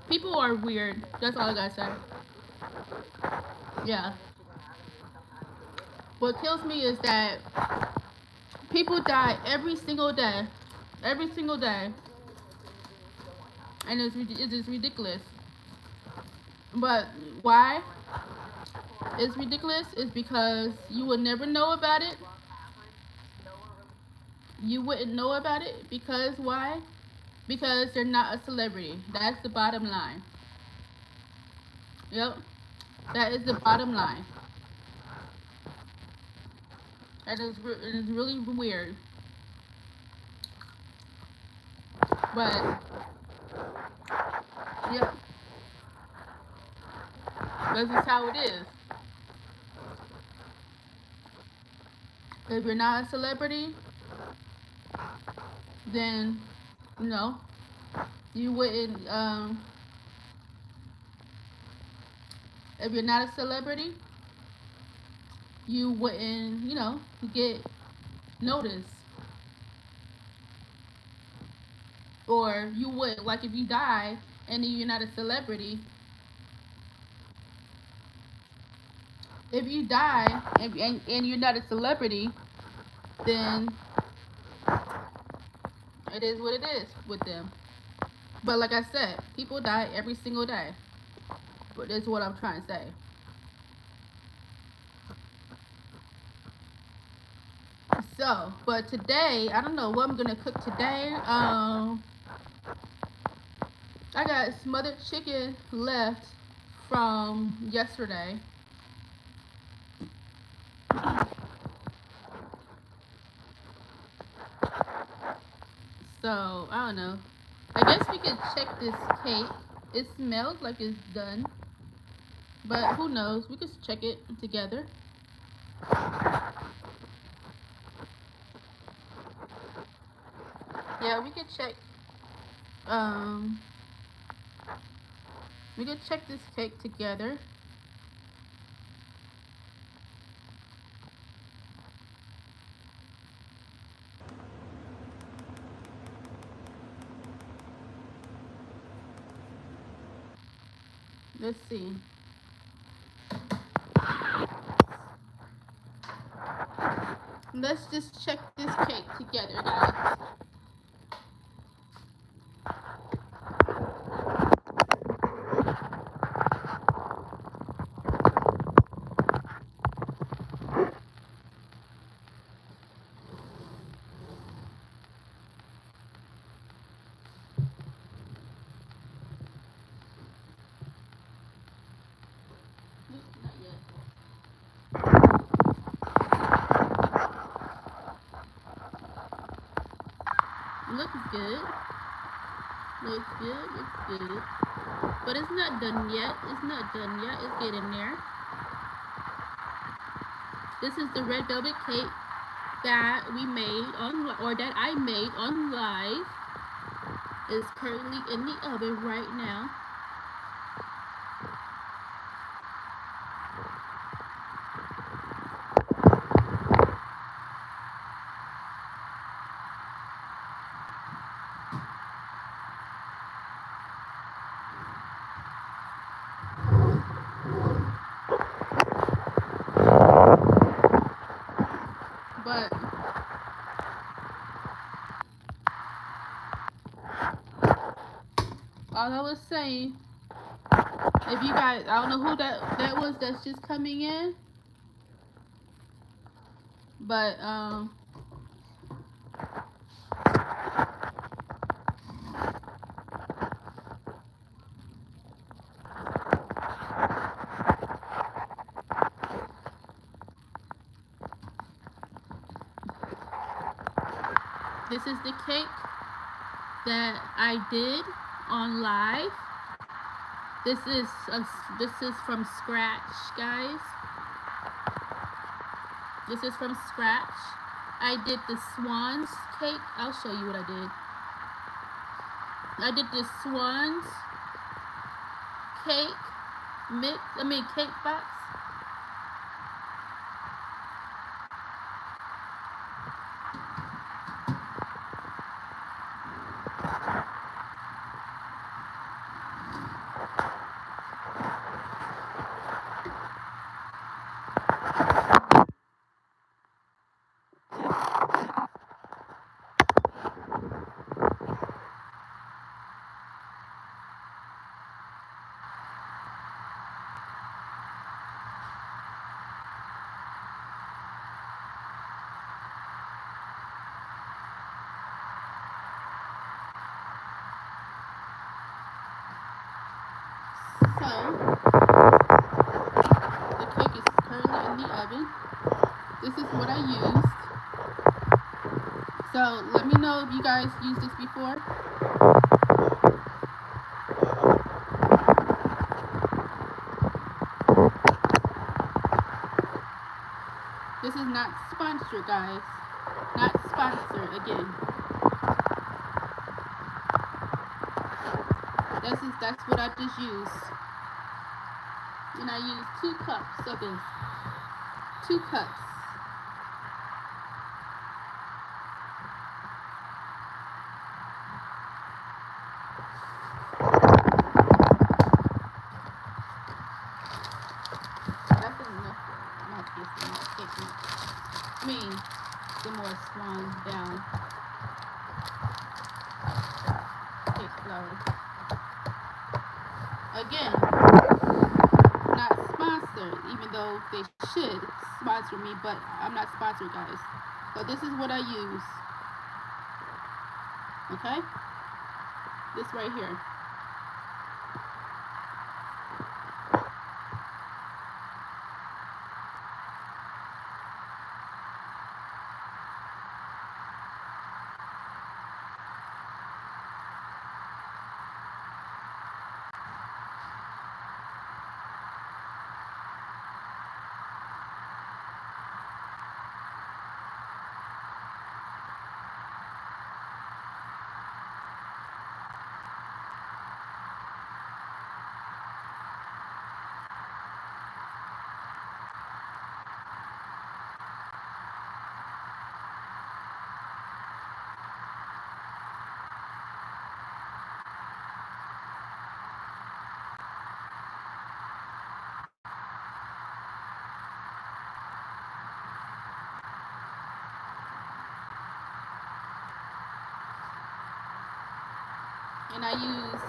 People are weird. That's all I gotta say. Yeah. What kills me is that people die every single day. Every single day. And it is ridiculous. But why it's ridiculous is because you would never know about it. You wouldn't know about it because why? Because they're not a celebrity. That's the bottom line. Yep. That is the bottom line. That is really weird. But, yep. That's just how it is. If you're not a celebrity, then, you know, you wouldn't, if you're not a celebrity, you wouldn't, you know, get noticed. Or you would, like if you die and you're not a celebrity, if you die and you're not a celebrity, then it is what it is with them. But like I said, people die every single day. But that's what I'm trying to say. So, but today, I don't know what I'm gonna cook today. I got smothered chicken left from yesterday. So, I don't know. I guess we could check this cake. It smells like it's done. But who knows? We could check it together. Yeah, we could check. We could check this cake together. Let's see. Let's just check this cake together, guys. Looks good, looks good. But it's not done yet. It's not done yet. It's getting there. This is the red velvet cake that we made on, or that I made on live. It's currently in the oven right now. But all I was saying, if you guys, I don't know who that was that's just coming in, but this is the cake that I did on live. This is from scratch, guys. This is from scratch. I did the swans cake. I'll show you what I did. I did the swans cake cake box. So the cake is currently in the oven. This is what I used. So let me know if you guys used this before. This is not sponsored, guys. Not sponsored again. That's what I just used. And I used 2 cups of this. 2 cups. That's enough. Not this enough cake mix. I mean, the more swan down cake flour. Again, not sponsored, even though they should sponsor me, but I'm not sponsored, guys. So this is what I use. Okay? This right here. And I used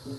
So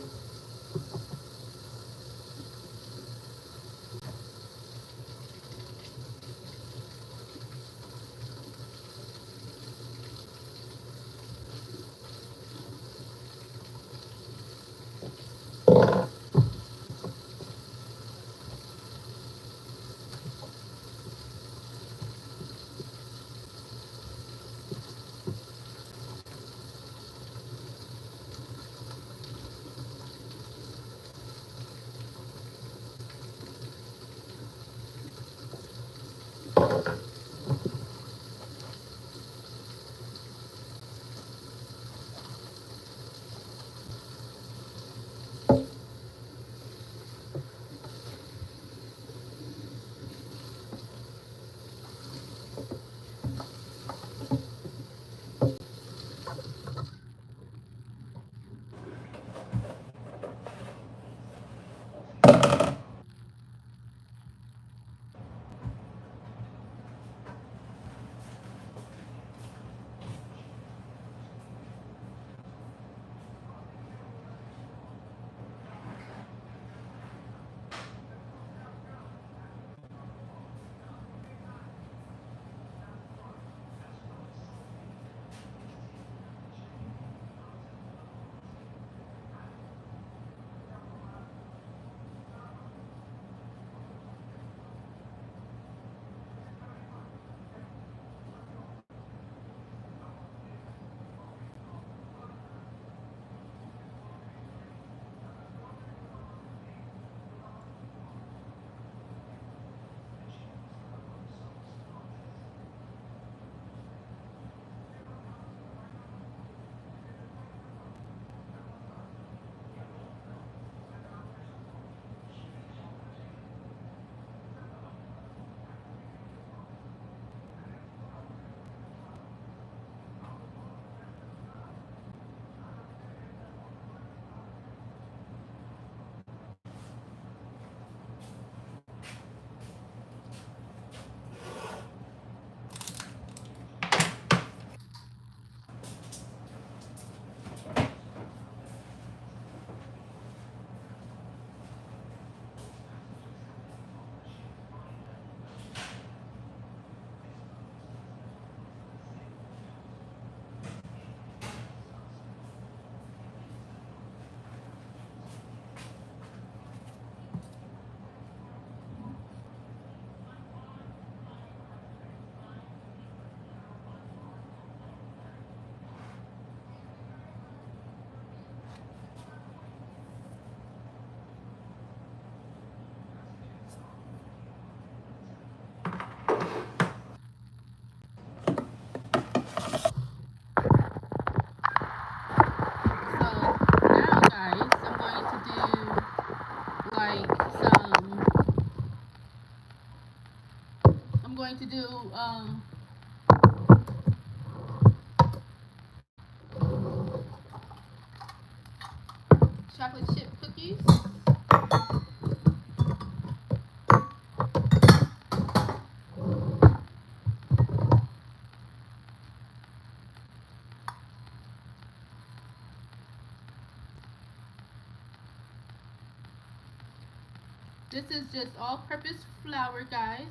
now, guys, I'm going to do like some. I'm going to do chocolate chip cookies. This is just all-purpose flour, guys.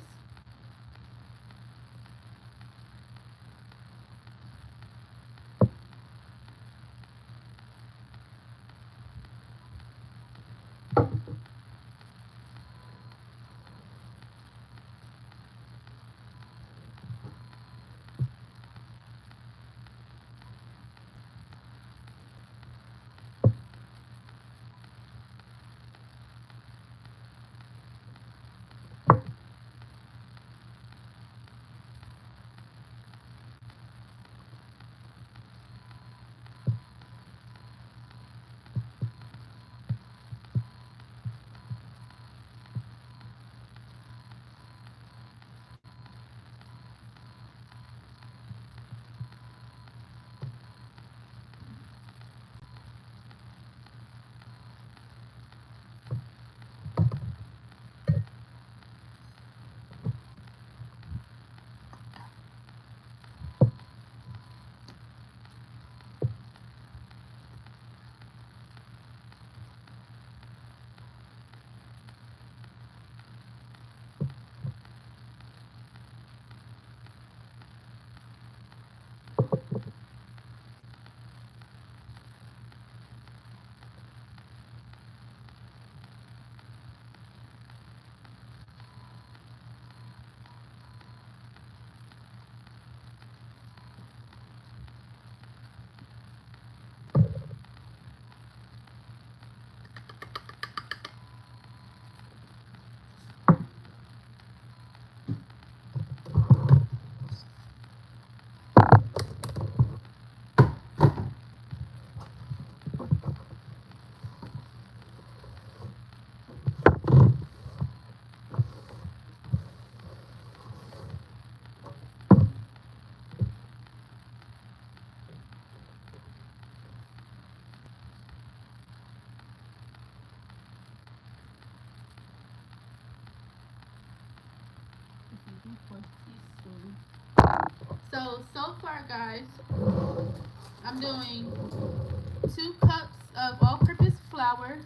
So far, guys, I'm doing 2 cups of all-purpose flour.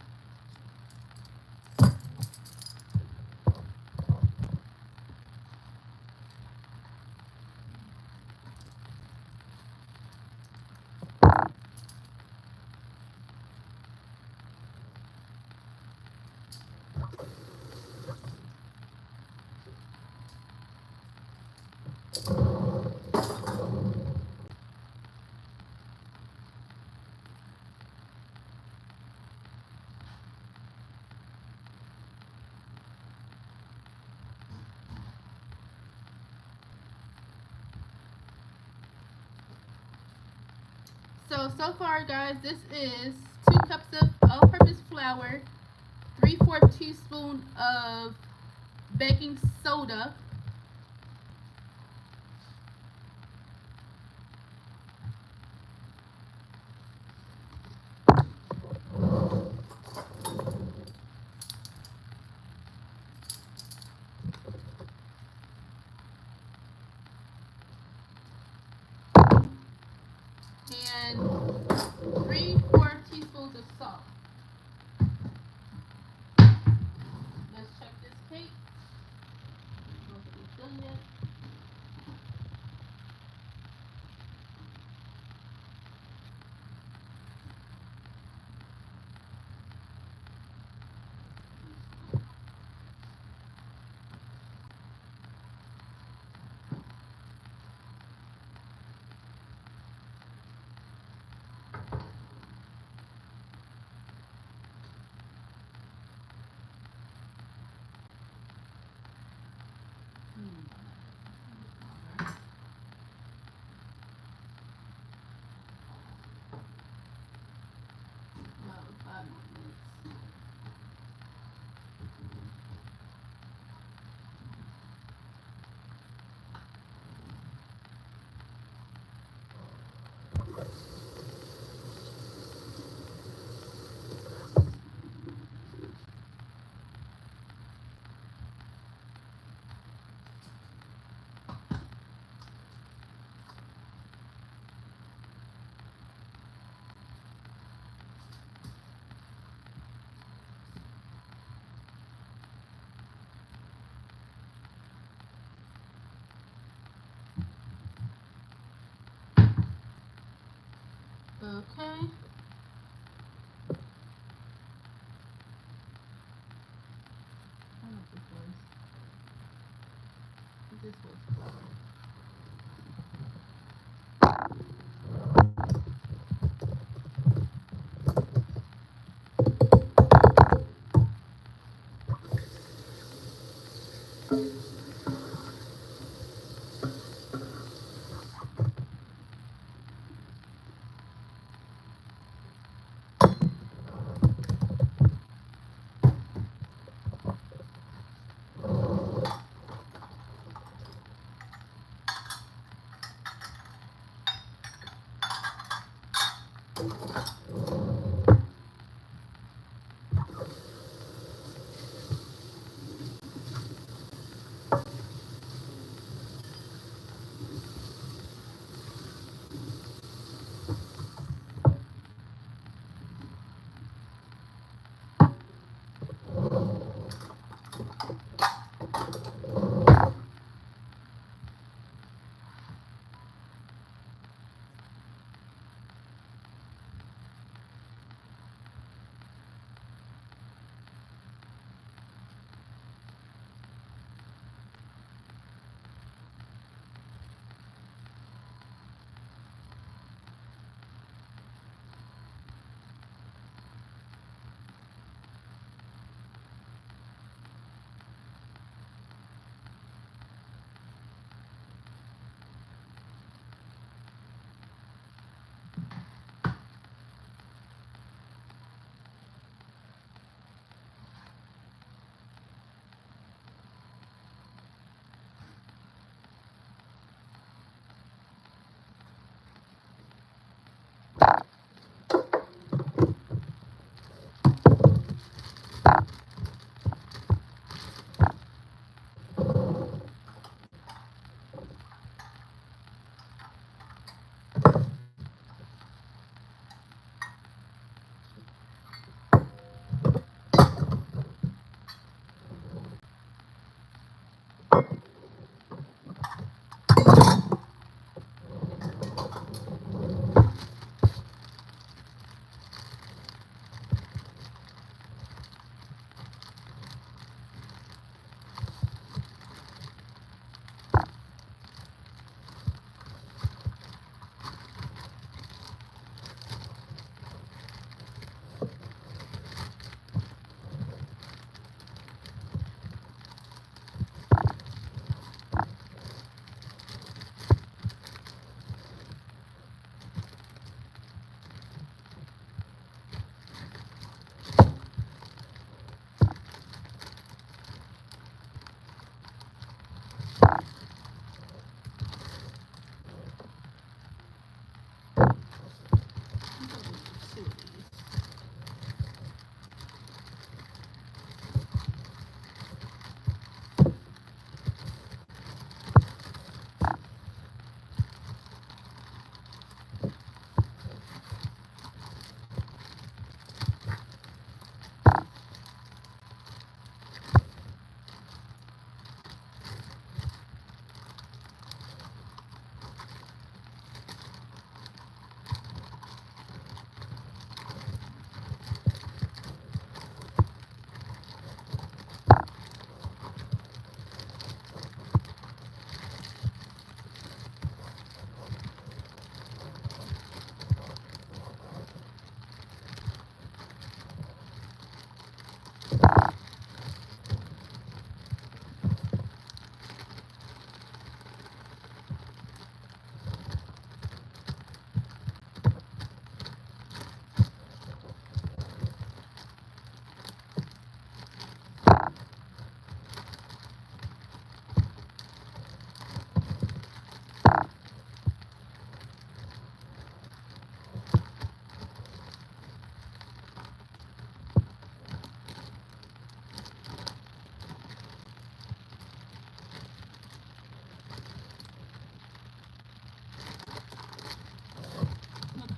So far, guys, this is 2 cups of all-purpose flour, 3/4 teaspoon of baking soda, and 3/4 teaspoons of salt. Let's check this cake. I don't think it's done yet. About 5 more minutes. Okay. I don't know if this was flour.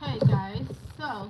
Okay, guys, so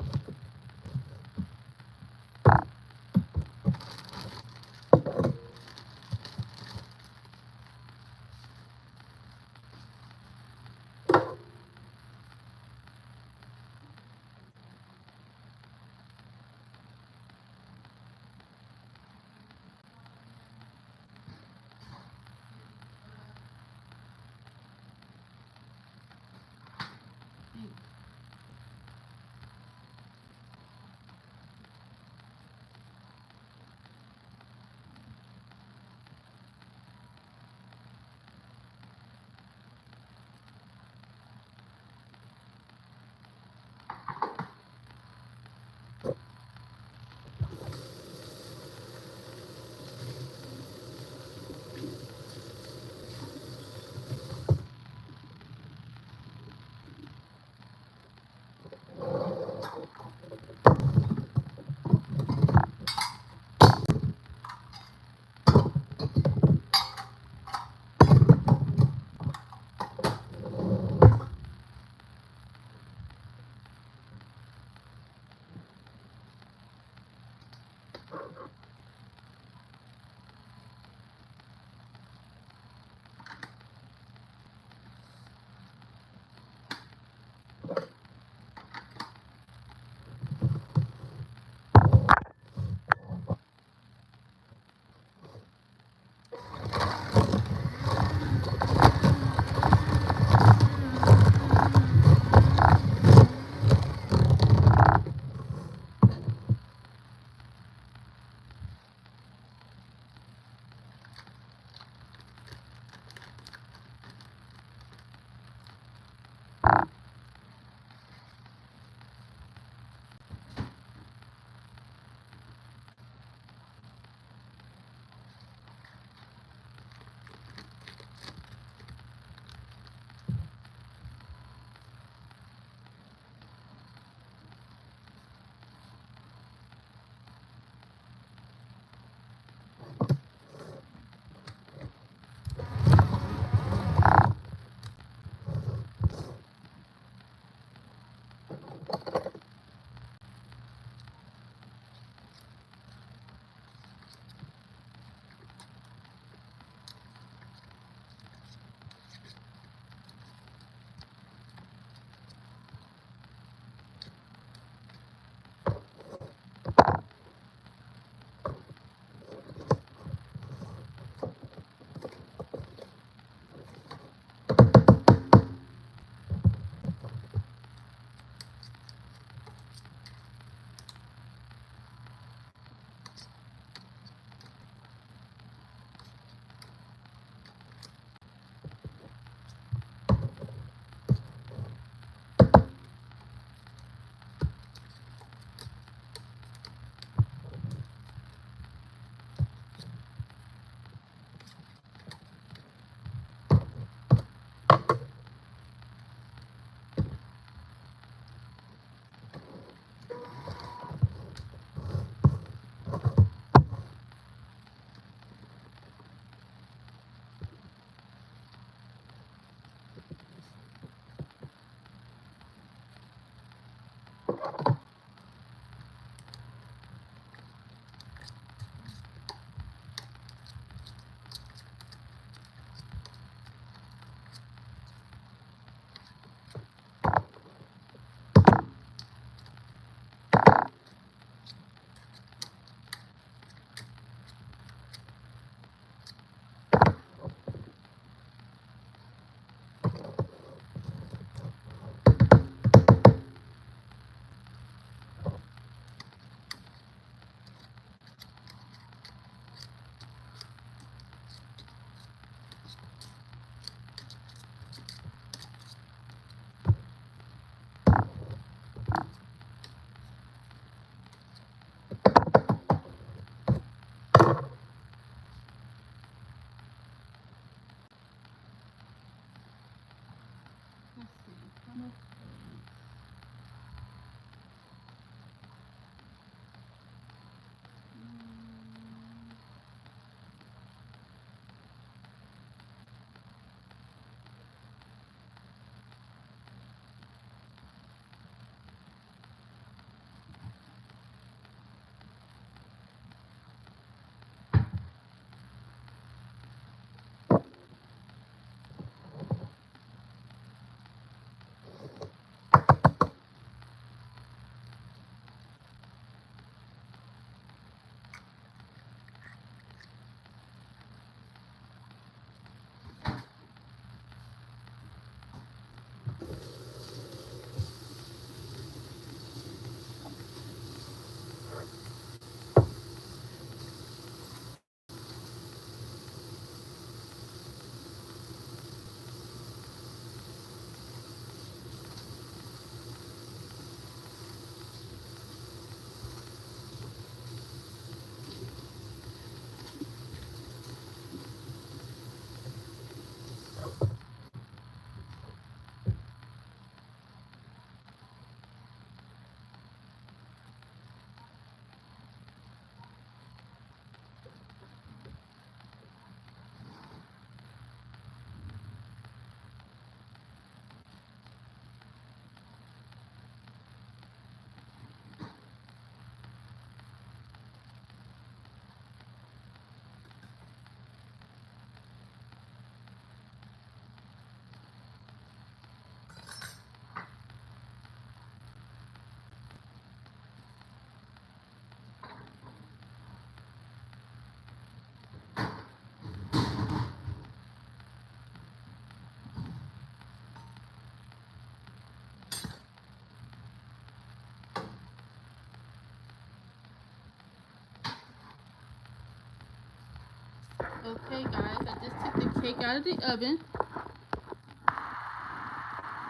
Okay, guys, I just took the cake out of the oven.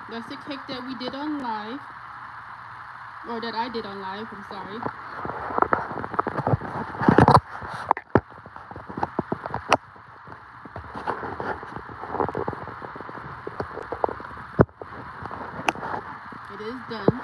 That's the cake that we did on live, or that I did on live, I'm sorry. It is done.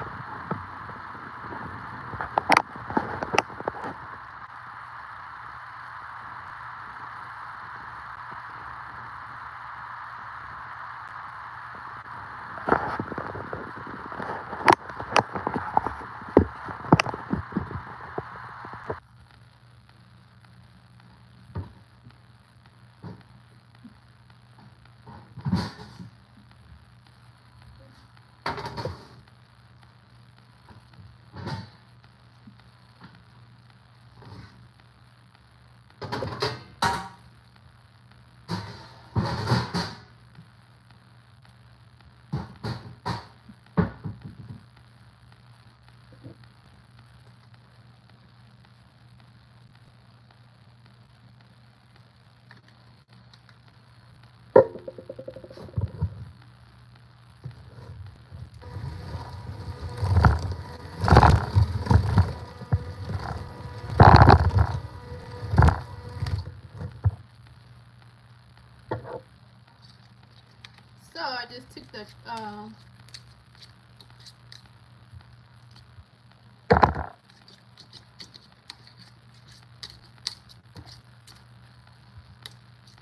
So I just took the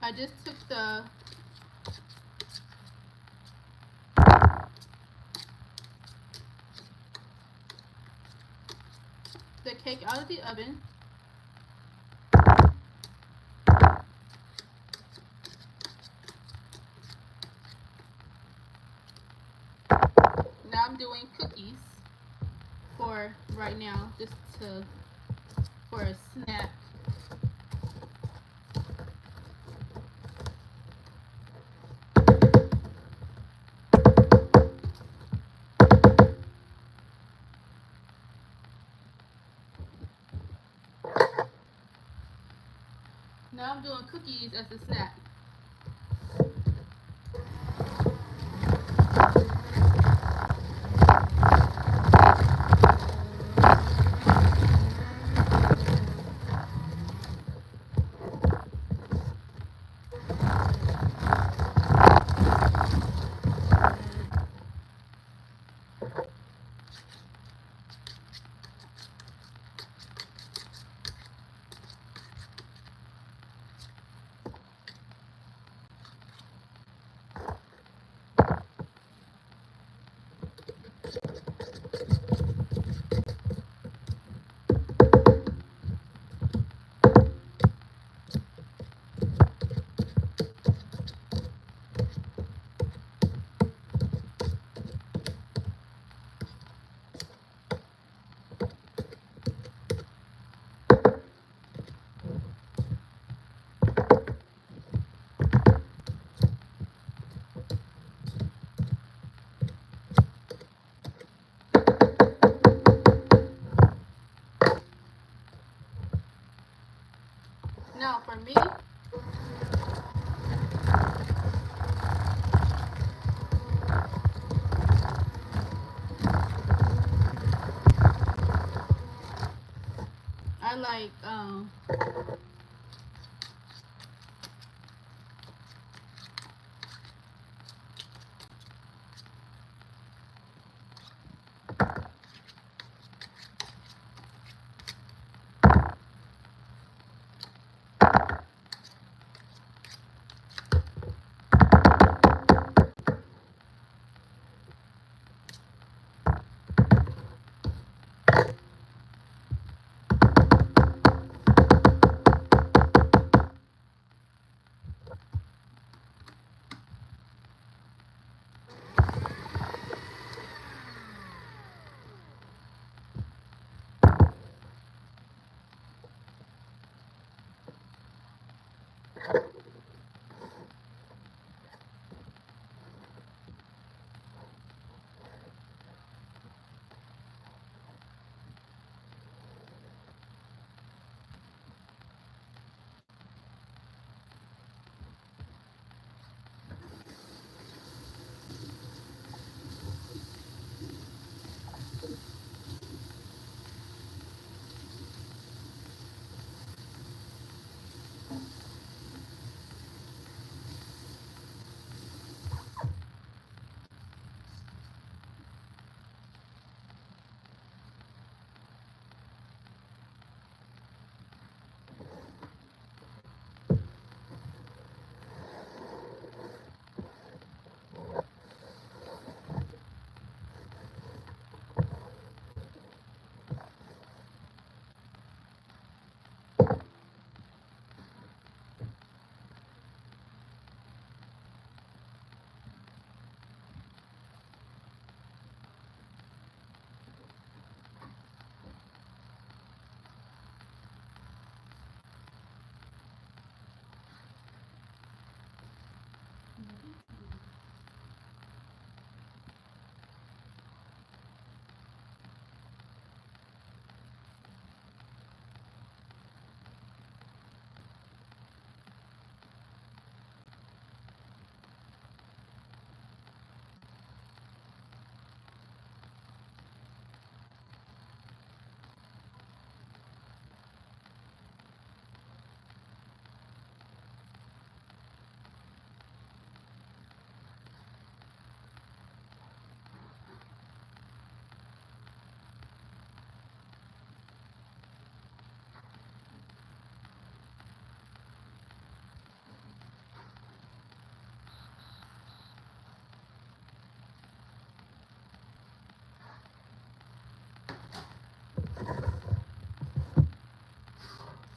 I just took the cake out of the oven. Now I'm doing cookies for right now, just for a snack. Now I'm doing cookies as a snack. Now for me, I like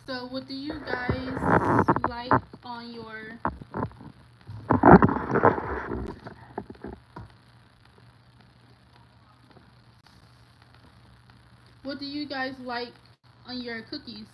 So, what do you guys like on your What do you guys like on your cookies?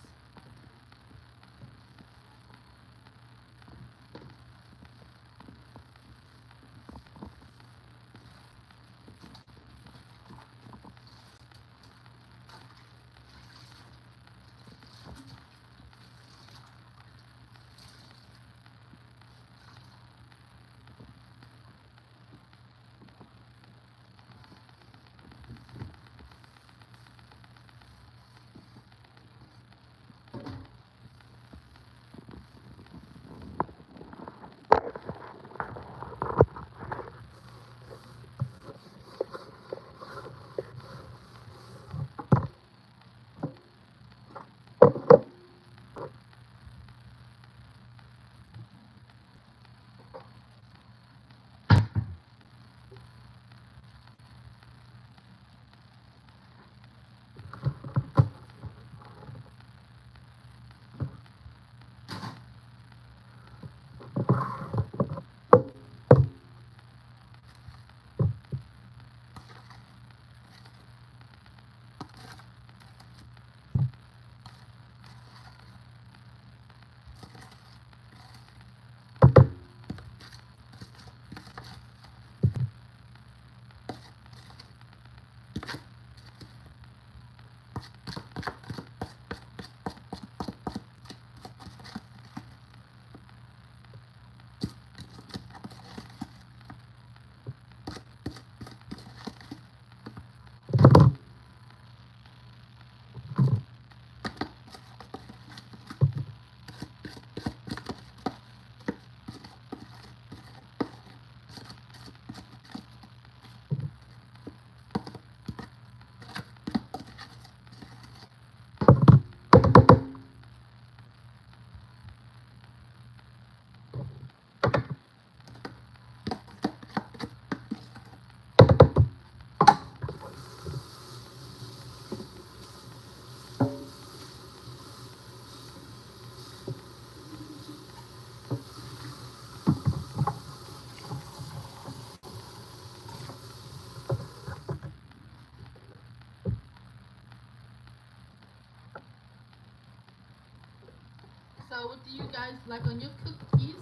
So, what do you guys like on your cookies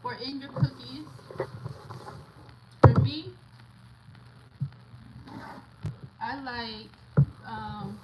or in your cookies? For me, I like um,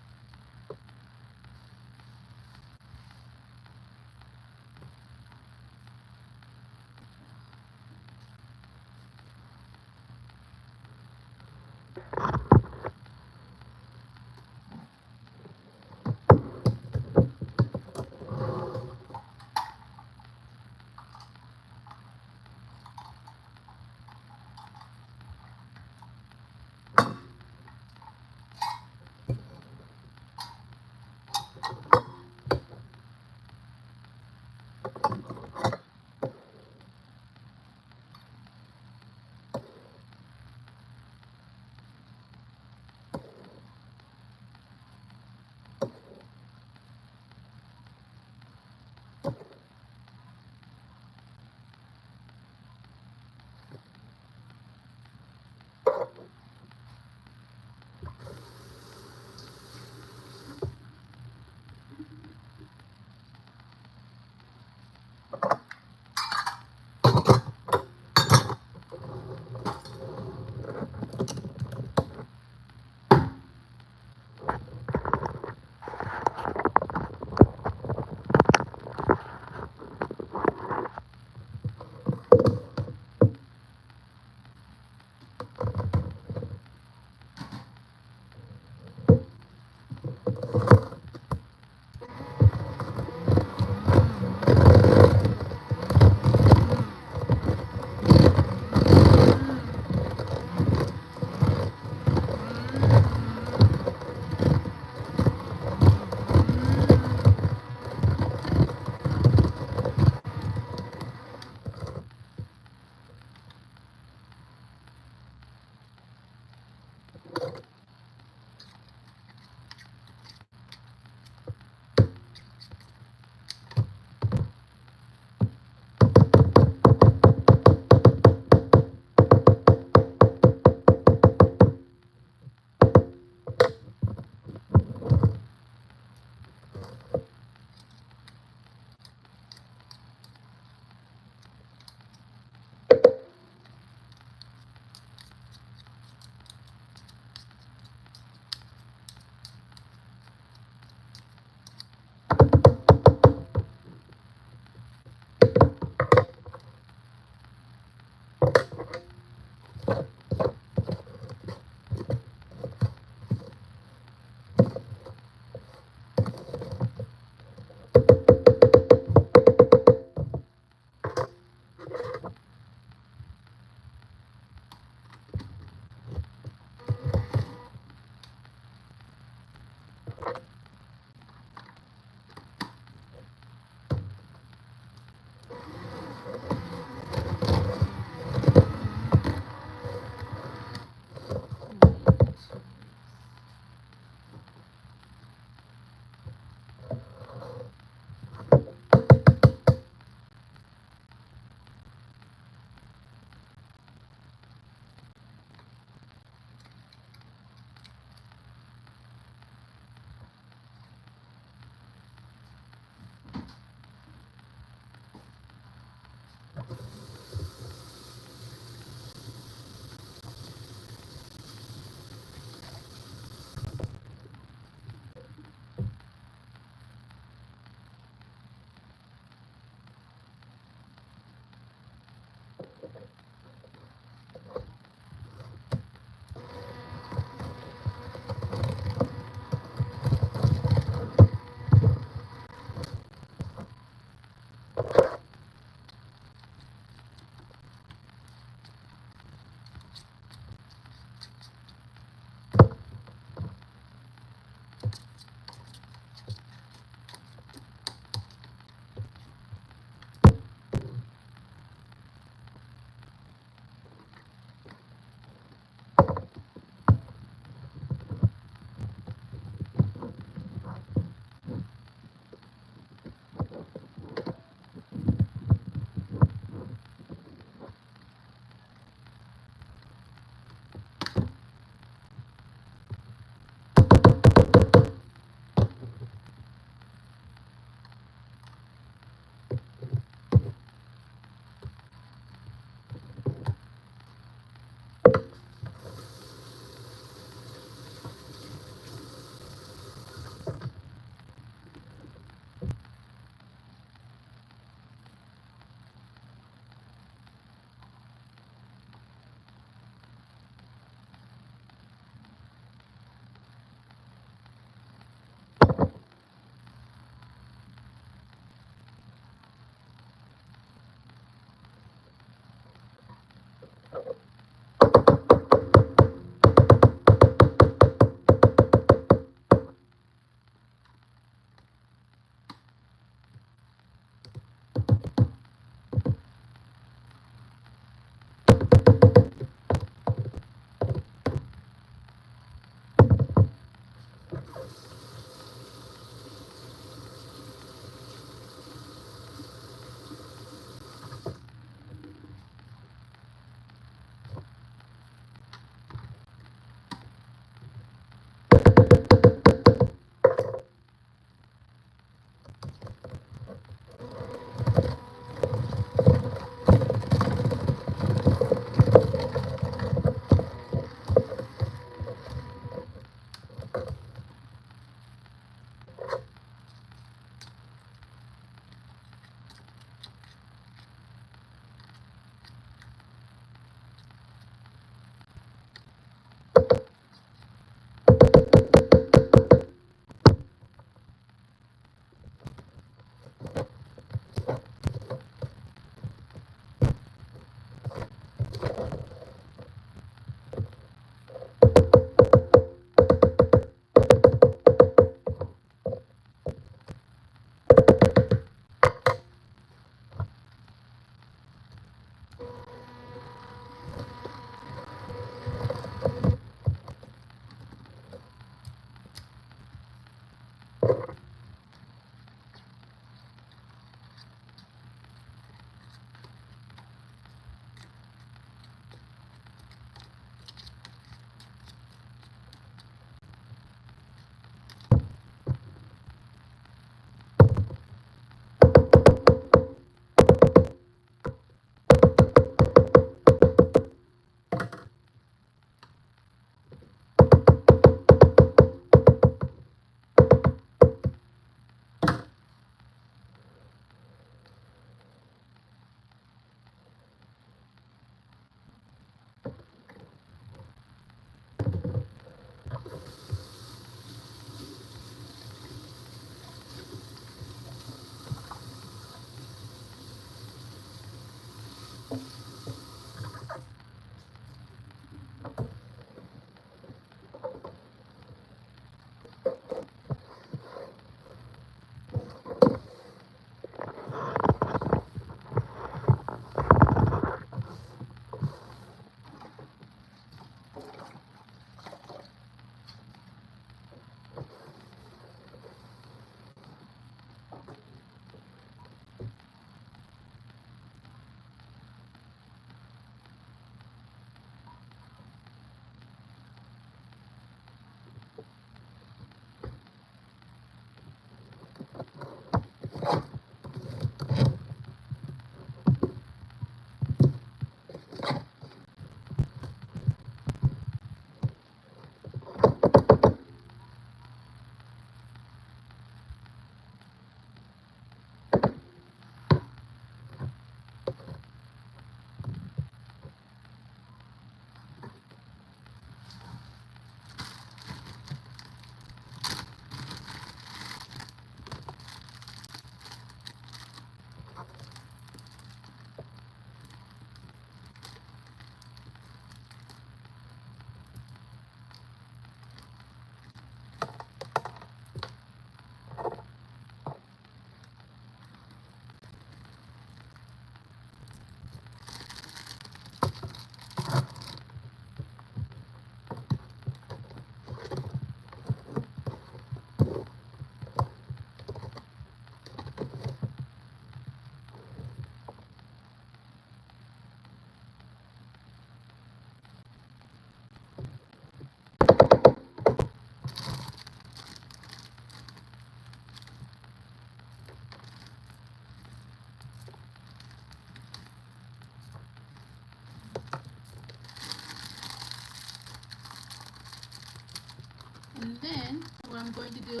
And then what I'm going to do,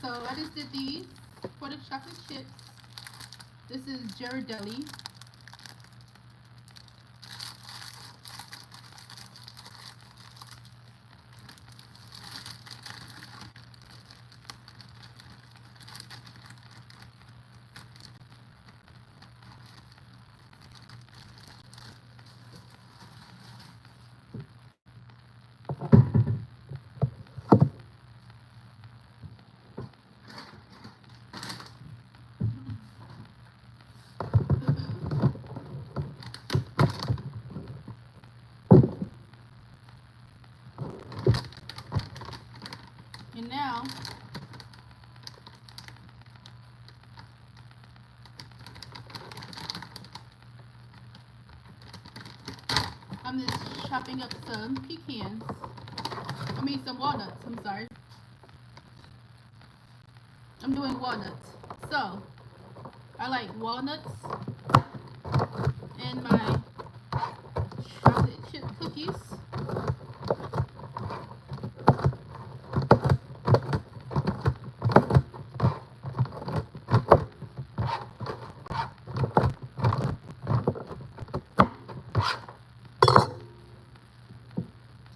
so I just did these for the chocolate chips. This is Ghirardelli. And now I'm just chopping up some pecans. I mean some walnuts, I'm sorry. I'm doing walnuts. So I like walnuts in my chocolate chip cookies.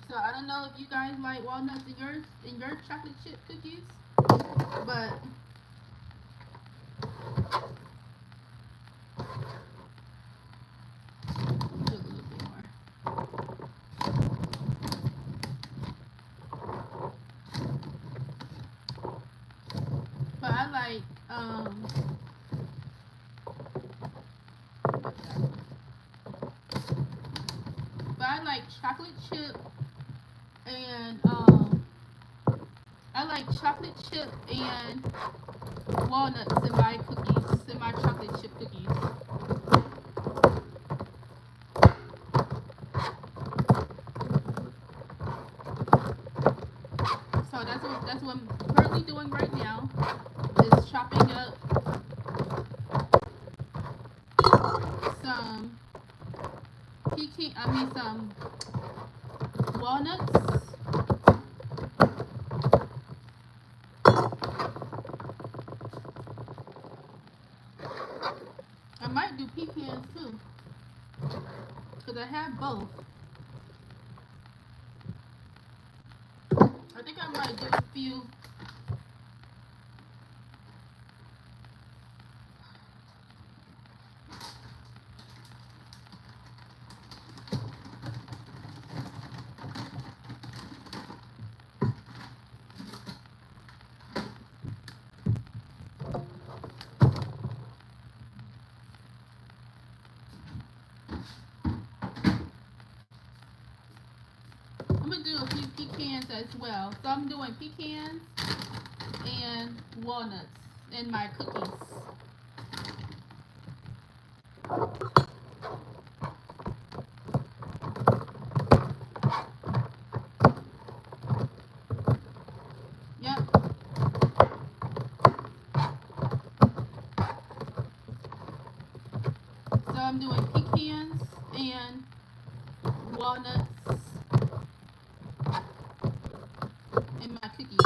So I don't know if you guys like walnuts in your chocolate chip cookies, but do a little bit more. But I like chocolate chip and I like chocolate chip and walnuts in my cookies, in my chocolate chip cookies. So that's what I'm currently doing right now, is chopping up some some walnuts. I might do pecans too, because I have both. I think I might do a few. I'm gonna do a few pecans as well. So I'm doing pecans and walnuts in my cookies. Yep. I'm doing pecans and walnuts in my cookies.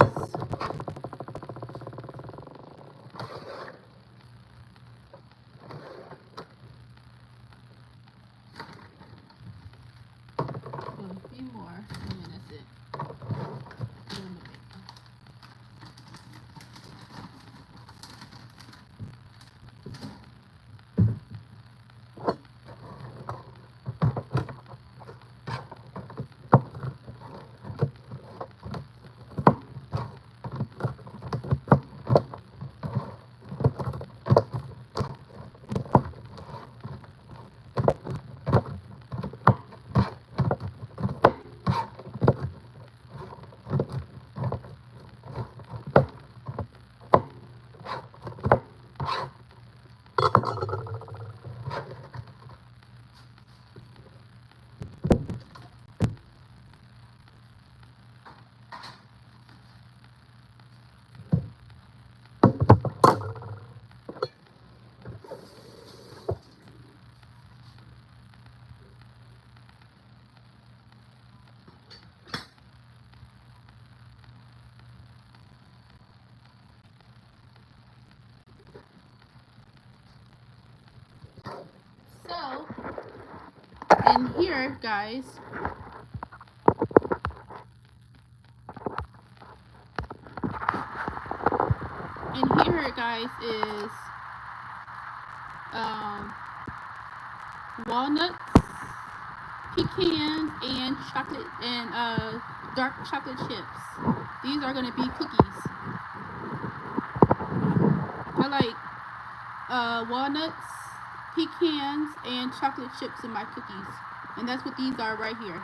A few more, and then that's it. Then I'm gonna bake them. So, in here, guys, is walnuts, pecans, and chocolate and dark chocolate chips. These are gonna be cookies. I like walnuts, pecans, and chocolate chips in my cookies, and that's what these are right here.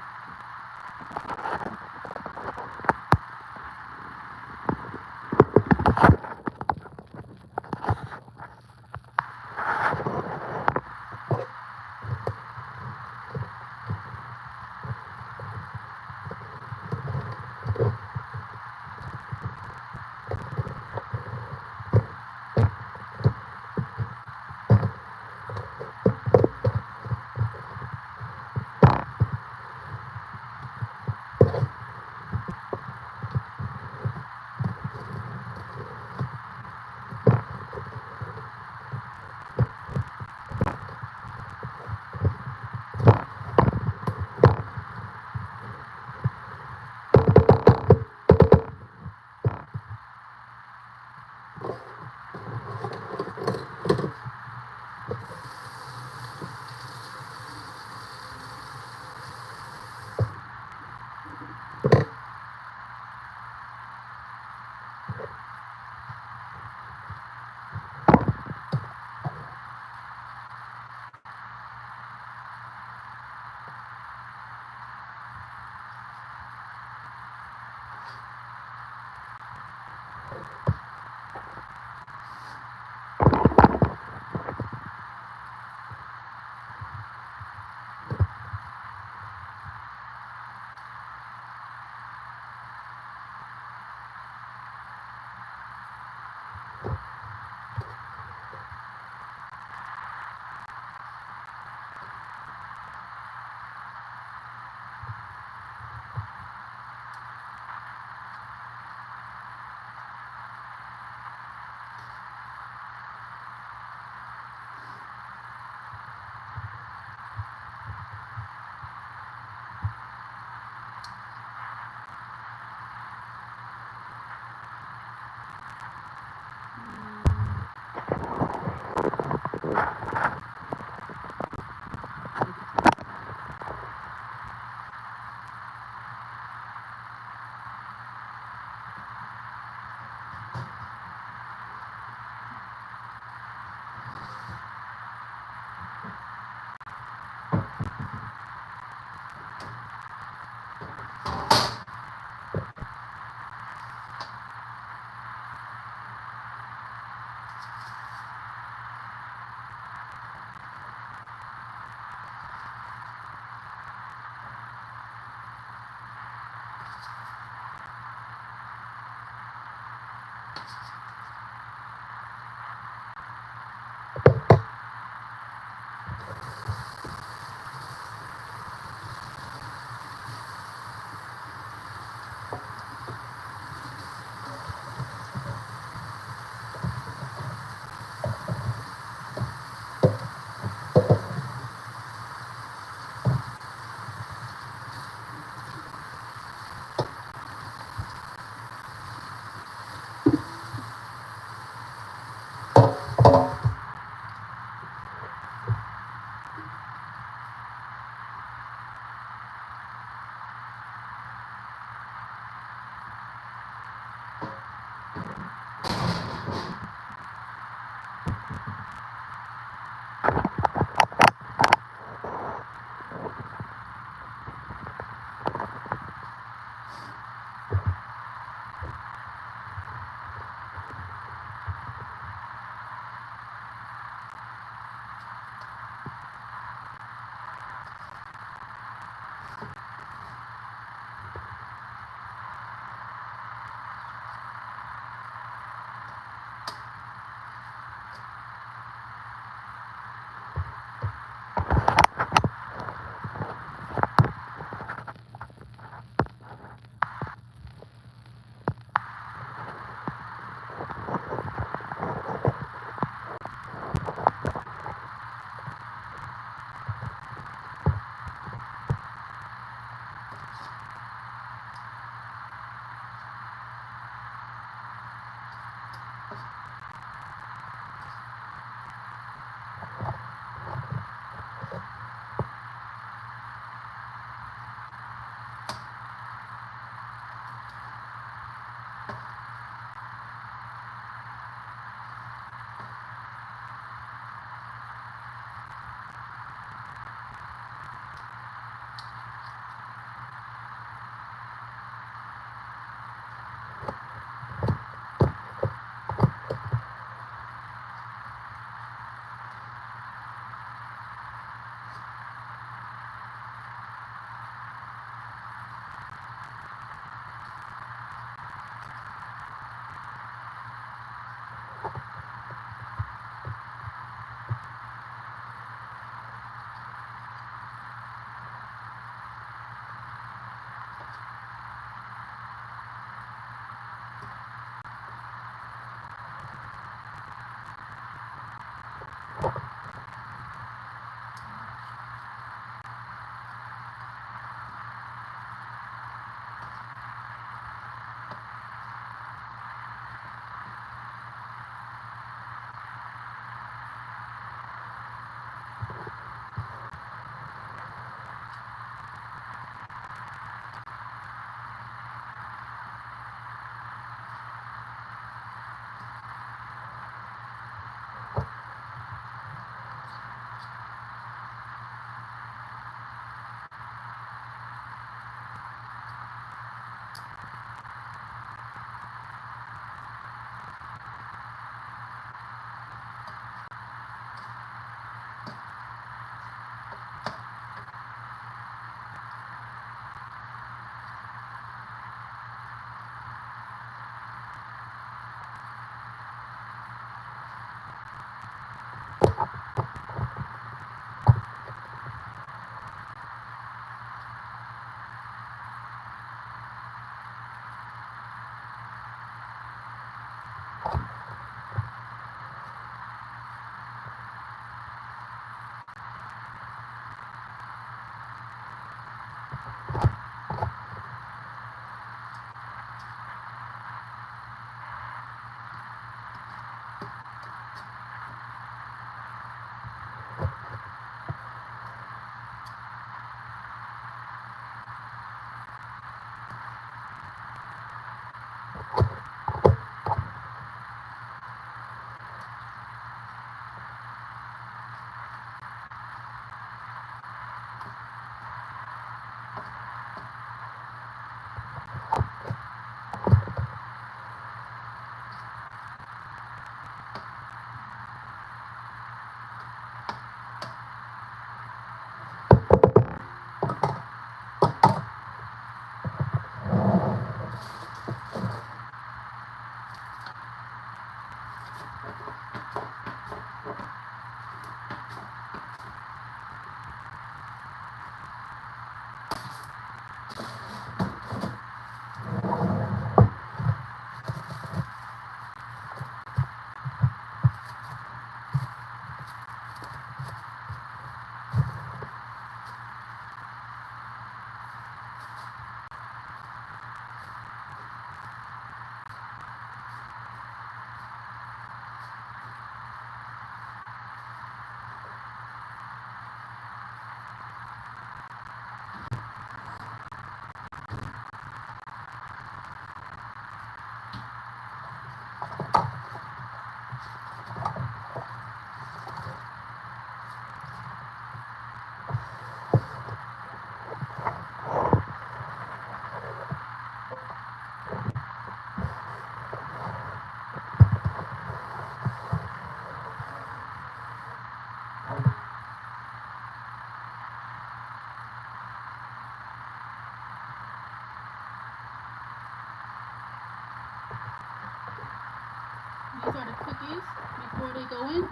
These are the cookies before they go in.